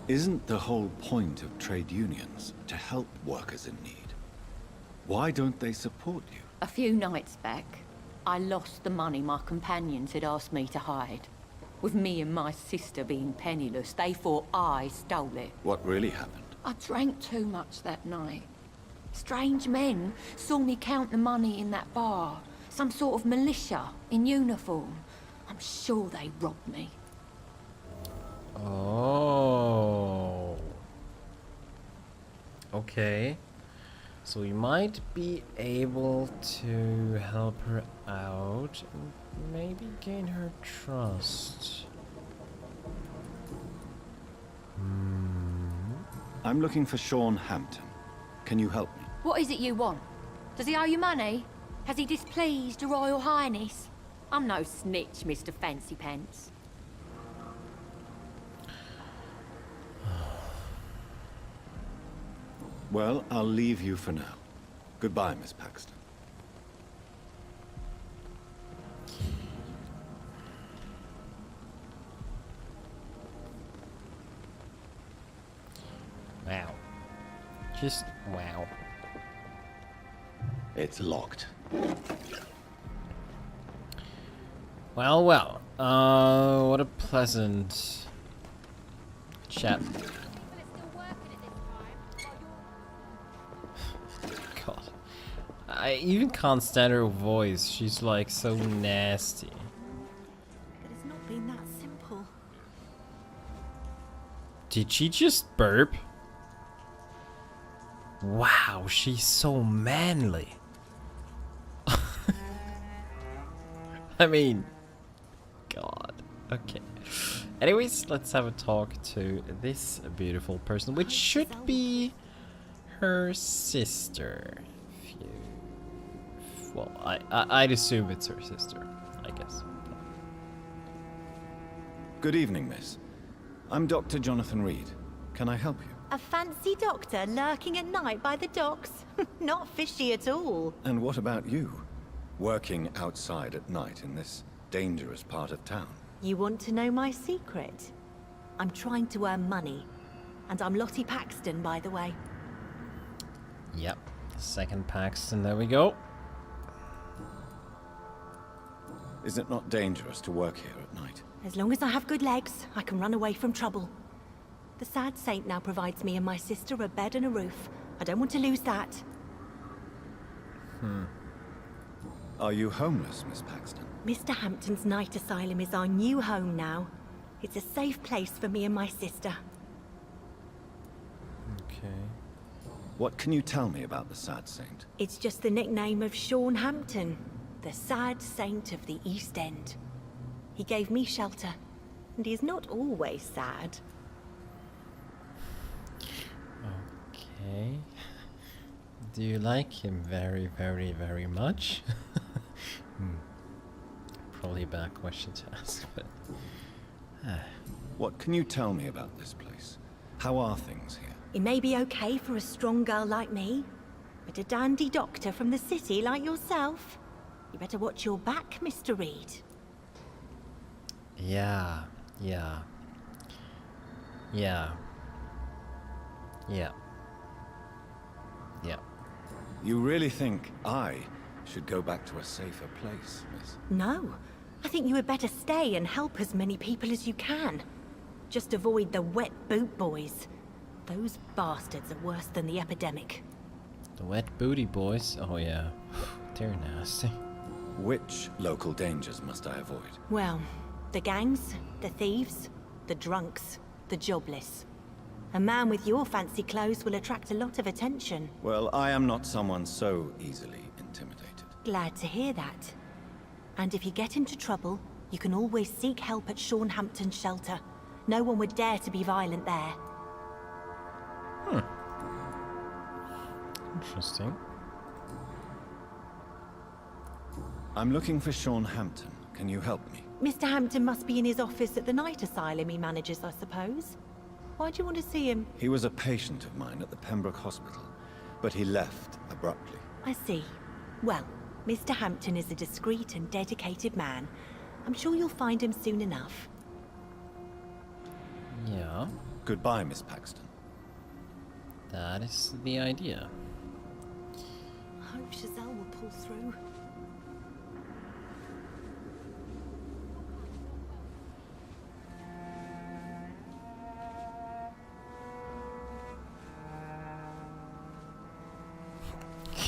S4: Isn't the whole point of trade unions to help workers in need? Why don't they support you?
S11: A few nights back, I lost the money my companions had asked me to hide. With me and my sister being penniless, they thought I stole it.
S4: What really happened?
S11: I drank too much that night. Strange men saw me count the money in that bar. Some sort of militia in uniform. I'm sure they robbed me.
S1: Oh. Okay. So we might be able to help her out and maybe gain her trust.
S4: I'm looking for Sean Hampton. Can you help me?
S11: What is it you want? Does he owe you money? Has he displeased your Royal Highness? I'm no snitch, Mr. Fancy Pants.
S4: Well, I'll leave you for now. Goodbye, Miss Paxton.
S1: Wow. Just wow.
S4: It's locked.
S1: Well, well. What a pleasant Chat. God. I even can't stand her voice. She's like so nasty.
S9: But it's not been that simple.
S1: Did she just burp? Wow, she's so manly. I mean, God. Okay. Anyways, let's have a talk to this beautiful person, which should be her sister. Well, I'd assume it's her sister, I guess.
S10: Good evening, miss. I'm Dr. Jonathan Reid. Can I help you?
S12: A fancy doctor lurking at night by the docks? Not fishy at all.
S10: And what about you? Working outside at night in this dangerous part of town?
S12: You want to know my secret? I'm trying to earn money. And I'm Lottie Paxton, by the way.
S1: Yep, second Paxton, there we go.
S10: Is it not dangerous to work here at night?
S12: As long as I have good legs, I can run away from trouble. The sad saint now provides me and my sister a bed and a roof. I don't want to lose that.
S10: Are you homeless, Miss Paxton?
S12: Mr. Hampton's night asylum is our new home now. It's a safe place for me and my sister.
S1: Okay.
S10: What can you tell me about the Sad Saint?
S12: It's just the nickname of Sean Hampton, the sad saint of the East End. He gave me shelter, and he is not always sad.
S1: Okay. Do you like him very, very, very much? Probably a bad question to ask, but...
S10: What can you tell me about this place? How are things here?
S12: It may be okay for a strong girl like me, but a dandy doctor from the city like yourself, you better watch your back, Mr. Reid.
S1: Yeah.
S10: You really think I should go back to a safer place, miss?
S12: No, I think you had better stay and help as many people as you can. Just avoid the wet boot boys. Those bastards are worse than the epidemic.
S1: The wet booty boys? Oh yeah. They're nasty.
S10: Which local dangers must I avoid?
S12: Well, the gangs, the thieves, the drunks, the jobless. A man with your fancy clothes will attract a lot of attention.
S10: Well, I am not someone so easily intimidated.
S12: Glad to hear that. And if you get into trouble, you can always seek help at Sean Hampton's shelter. No one would dare to be violent there.
S1: Interesting.
S10: I'm looking for Sean Hampton. Can you help me?
S12: Mr. Hampton must be in his office at the night asylum he manages, I suppose. Why do you want to see him?
S10: He was a patient of mine at the Pembroke Hospital, but he left abruptly.
S12: I see. Well, Mr. Hampton is a discreet and dedicated man. I'm sure you'll find him soon enough.
S1: Yeah.
S10: Goodbye, Miss Paxton.
S1: That is the idea.
S12: I hope Giselle will pull through.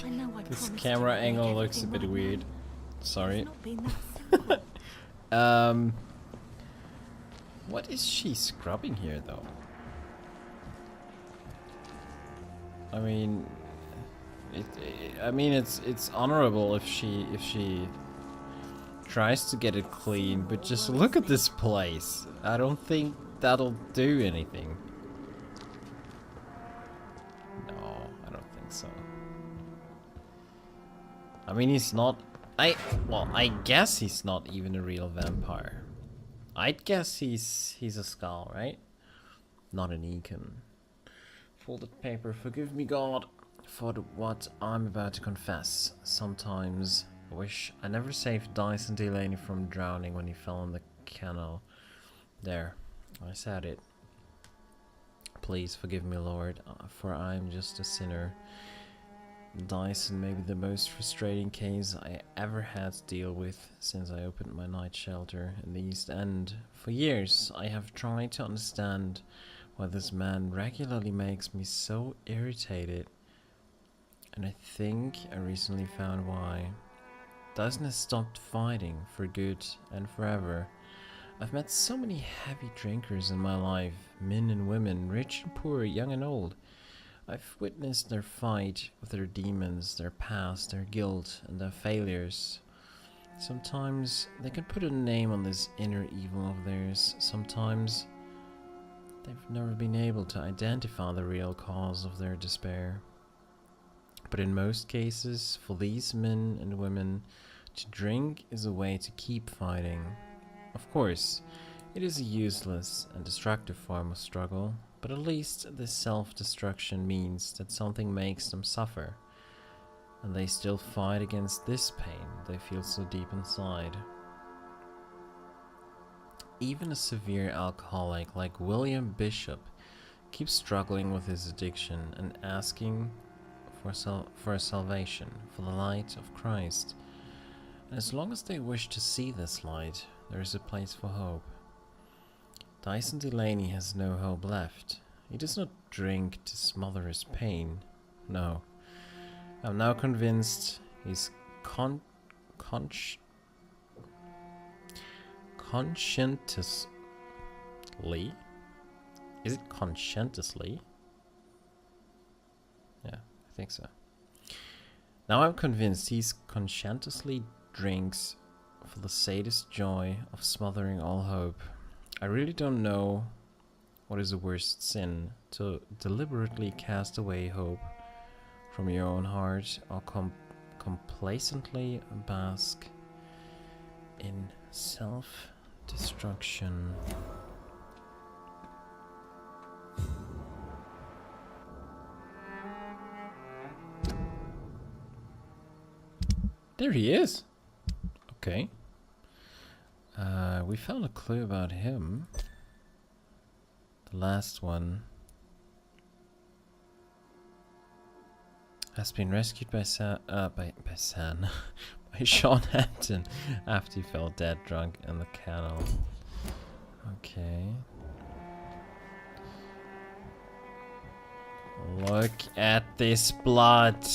S12: I know I
S1: This
S12: promised
S1: camera
S12: to make
S1: angle looks a
S12: everything
S1: bit
S12: right
S1: weird.
S12: now.
S1: Sorry.
S12: It's not been that simple.
S1: What is she scrubbing here, though? I mean, it's honorable if she tries to get it clean, but just look at this place. I don't think that'll do anything. No, I don't think so. I mean, he's not. Well, I guess he's not even a real vampire. I'd guess he's a skull, right? Not an econ. Folded paper. Forgive me, God, for what I'm about to confess. Sometimes I wish I never saved Dyson Delaney from drowning when he fell in the canal. There, I said it. Please forgive me, Lord, for I am just a sinner. Dyson may be the most frustrating case I ever had to deal with since I opened my night shelter in the East End. For years, I have tried to understand why this man regularly makes me so irritated. And I think I recently found why. Dyson has stopped fighting for good and forever. I've met so many heavy drinkers in my life, men and women, rich and poor, young and old. I've witnessed their fight with their demons, their past, their guilt, and their failures. Sometimes they can put a name on this inner evil of theirs. Sometimes they've never been able to identify the real cause of their despair. But in most cases, for these men and women, to drink is a way to keep fighting. Of course, it is a useless and destructive form of struggle, but at least this self-destruction means that something makes them suffer, and they still fight against this pain they feel so deep inside. Even a severe alcoholic like William Bishop keeps struggling with his addiction and asking for a salvation, for the light of Christ. And as long as they wish to see this light, there is a place for hope. Dyson Delaney has no hope left. He does not drink to smother his pain. No. I'm now convinced he's conscientiously, is it conscientiously? Yeah, I think so. Now I'm convinced he's conscientiously drinks for the sadist joy of smothering all hope. I really don't know what is the worst sin, to deliberately cast away hope from your own heart, or complacently bask in self-destruction. There he is. Okay. We found a clue about him. The last one has been rescued by by Sean Hampton after he fell dead drunk in the canal. Okay. Look at this blood.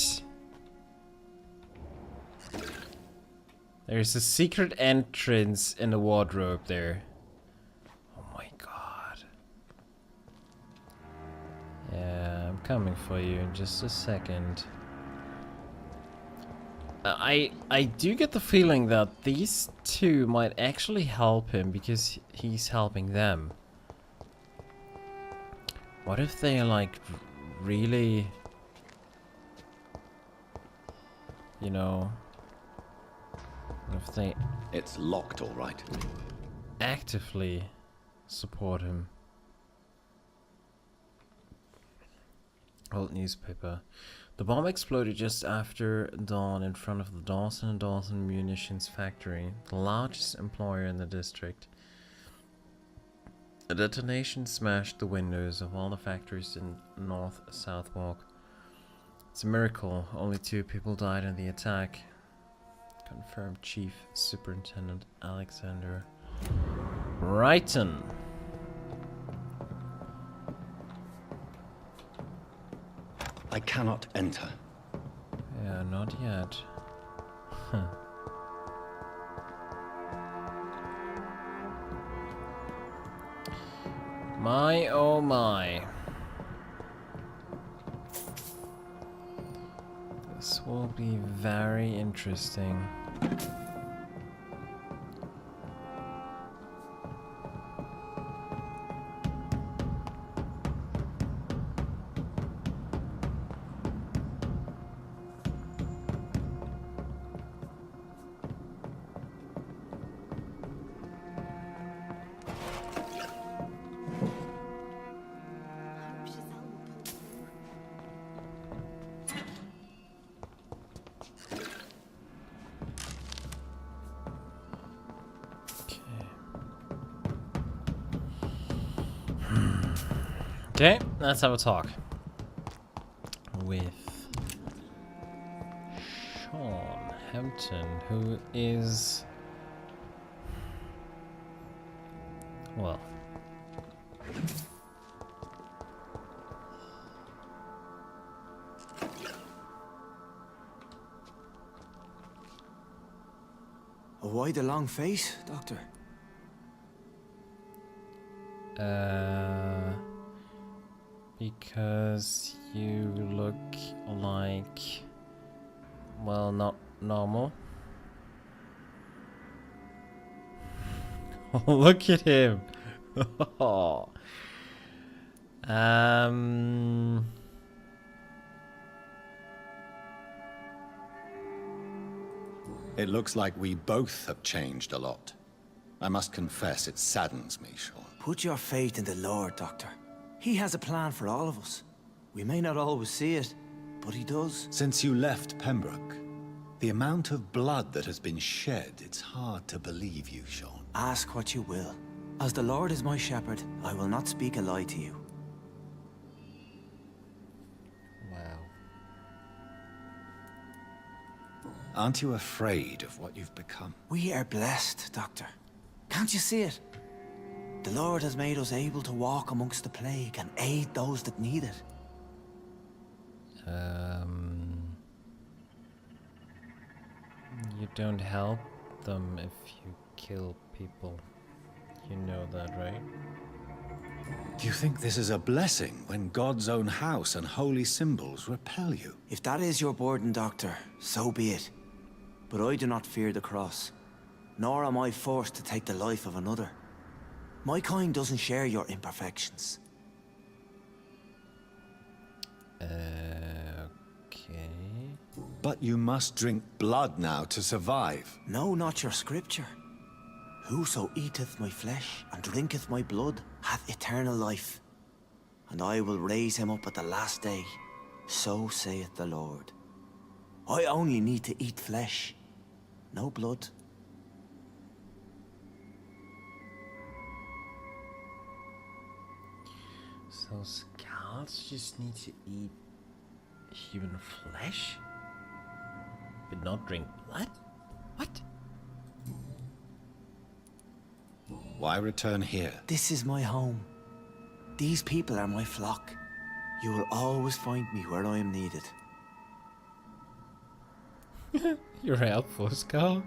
S1: There's a secret entrance in the wardrobe there. Oh my god. Yeah, I'm coming for you in just a second. I do get the feeling that these two might actually help him because he's helping them. What if they are like really, you know, if they...
S10: It's locked, all right.
S1: Actively support him. Old newspaper. The bomb exploded just after dawn in front of the Dawson & Dawson Munitions Factory, the largest employer in the district. A detonation smashed the windows of all the factories in North Southwark. It's a miracle only 2 people died in the attack, confirmed Chief Superintendent Alexander Wrighton.
S10: I cannot enter.
S1: Yeah, not yet. Huh. My oh my. This will be very interesting. Okay, let's have a talk with Sean Hampton, who is, well,
S2: Why the long face, Doctor?
S1: Because you look like, well, not normal. Look at him.
S10: It looks like we both have changed a lot. I must confess, it saddens me, Sean.
S2: Put your faith in the Lord, Doctor. He has a plan for all of us. We may not always see it, but he does.
S10: Since you left Pembroke, the amount of blood that has been shed, it's hard to believe you, Sean.
S2: Ask what you will. As the Lord is my shepherd, I will not speak a lie to you.
S1: Wow.
S10: Aren't you afraid of what you've become?
S2: We are blessed, Doctor. Can't you see it? The Lord has made us able to walk amongst the plague and aid those that need it.
S1: You don't help them if you kill people. You know that, right?
S10: Do you think this is a blessing when God's own house and holy symbols repel you?
S2: If that is your burden, Doctor, so be it. But I do not fear the cross, nor am I forced to take the life of another. My kind doesn't share your imperfections.
S1: Okay.
S10: But you must drink blood now to survive.
S2: No, not your scripture. Whoso eateth my flesh and drinketh my blood hath eternal life, and I will raise him up at the last day. So saith the Lord. I only need to eat flesh, no blood.
S1: So scouts just need to eat human flesh? But not drink blood? What?
S10: Why return here?
S2: This is my home. These people are my flock. You will always find me where I am needed.
S1: You're helpful, Skull.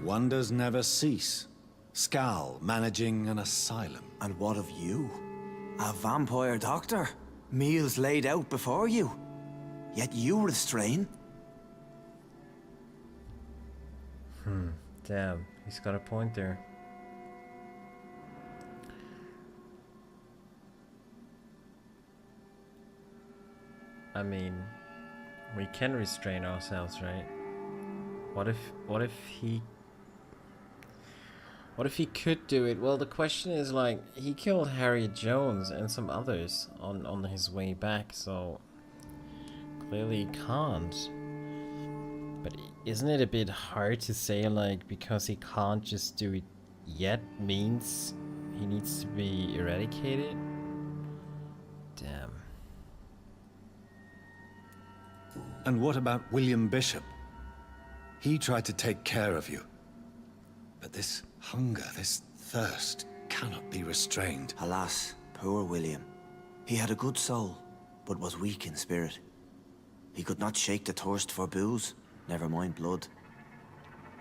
S10: Wonders never cease. Skal managing an asylum.
S2: And what of you? A vampire doctor? Meals laid out before you. Yet you restrain?
S1: Damn, he's got a point there. I mean, we can restrain ourselves, right? What if he could do it? Well, the question is, like, he killed Harriet Jones and some others on his way back, so clearly he can't. But isn't it a bit hard to say, like, because he can't just do it yet means he needs to be eradicated? Damn.
S10: And what about William Bishop? He tried to take care of you. But this hunger, this thirst, cannot be restrained.
S2: Alas, poor William. He had a good soul, but was weak in spirit. He could not shake the thirst for booze, never mind blood.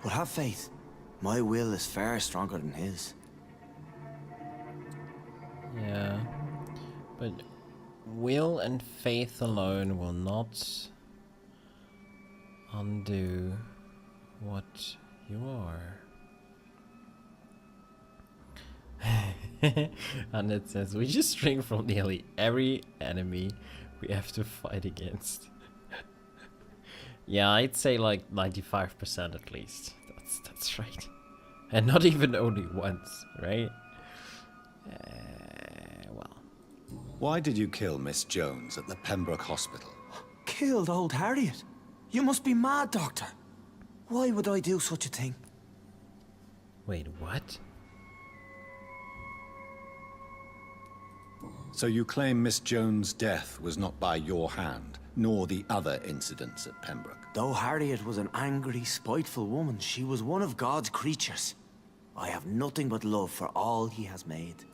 S2: But have faith. My will is far stronger than his.
S1: Yeah. But will and faith alone will not undo what you are. And it says we just shrink from nearly every enemy we have to fight against. Yeah, I'd say like 95% at least. That's right. And not even only once, right? Well.
S10: Why did you kill Miss Jones at the Pembroke Hospital?
S2: Killed old Harriet? You must be mad, Doctor. Why would I do such a thing?
S1: Wait, what?
S10: So you claim Miss Jones' death was not by your hand, nor the other incidents at Pembroke?
S2: Though Harriet was an angry, spiteful woman, she was one of God's creatures. I have nothing but love for all he has made.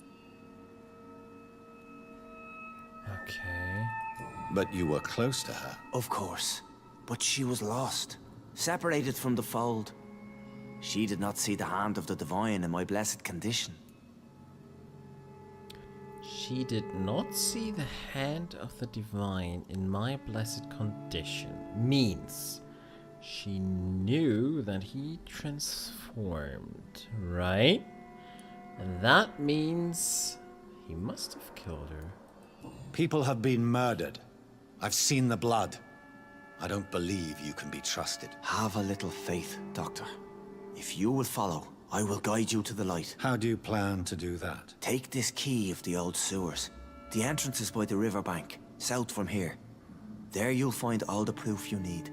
S1: Okay.
S10: But you were close to her.
S2: Of course. But she was lost, separated from the fold. She did not see the hand of the divine in my blessed condition.
S1: She did not see the hand of the divine in my blessed condition. Means she knew that he transformed, right? And that means he must have killed her.
S10: People have been murdered. I've seen the blood. I don't believe you can be trusted.
S2: Have a little faith, Doctor. If you will follow, I will guide you to the light.
S10: How do you plan to do that?
S2: Take this key of the old sewers. The entrance is by the riverbank, south from here. There you'll find all the proof you need.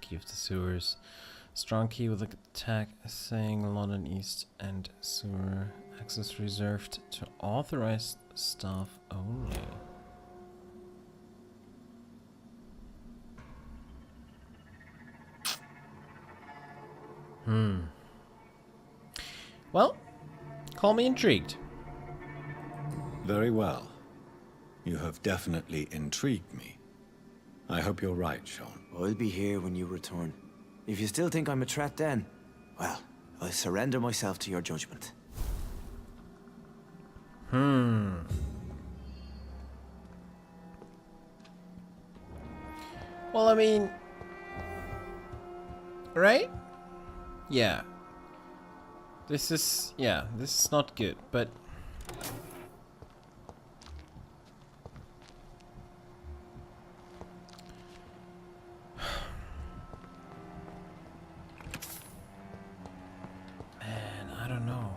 S1: Key of the sewers. Strong key with attack saying London East End sewer. Access reserved to authorized staff only. Well, call me intrigued.
S10: Very well. You have definitely intrigued me. I hope you're right, Sean.
S2: I'll be here when you return. If you still think I'm a threat then, well, I surrender myself to your judgment.
S1: Well, I mean... Right? Yeah. This is not good, but... Man, I don't know.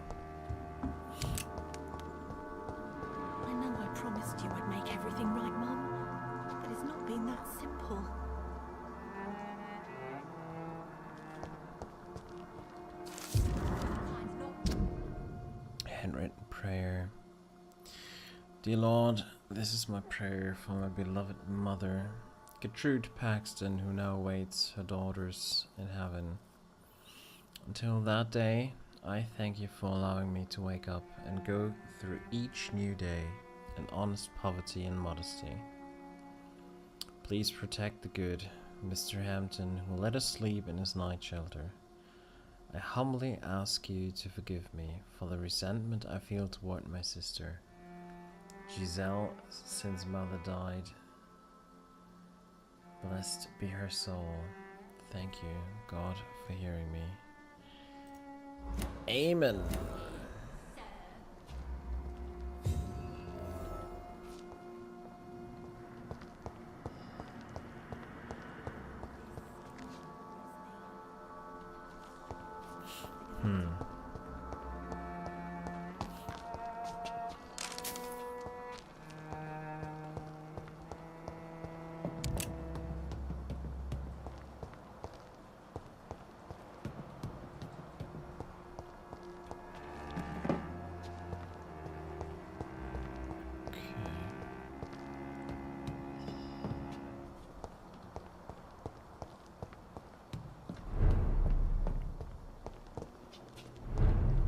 S12: I know I promised you I'd make everything right, Mum, but it's not been that simple.
S1: Handwritten prayer. Dear Lord, this is my prayer for my beloved mother, Gertrude Paxton, who now awaits her daughters in heaven. Until that day, I thank you for allowing me to wake up and go through each new day in honest poverty and modesty. Please protect the good Mr. Hampton, who let us sleep in his night shelter. I humbly ask you to forgive me for the resentment I feel toward my sister, Giselle, since mother died. Blessed be her soul. Thank you, God, for hearing me. Amen.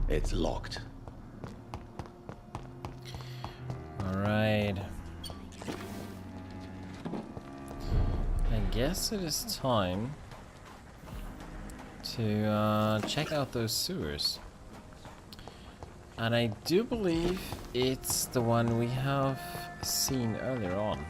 S10: It's locked.
S1: Alright. I guess it is time to check out those sewers. And I do believe it's the one we have seen earlier on.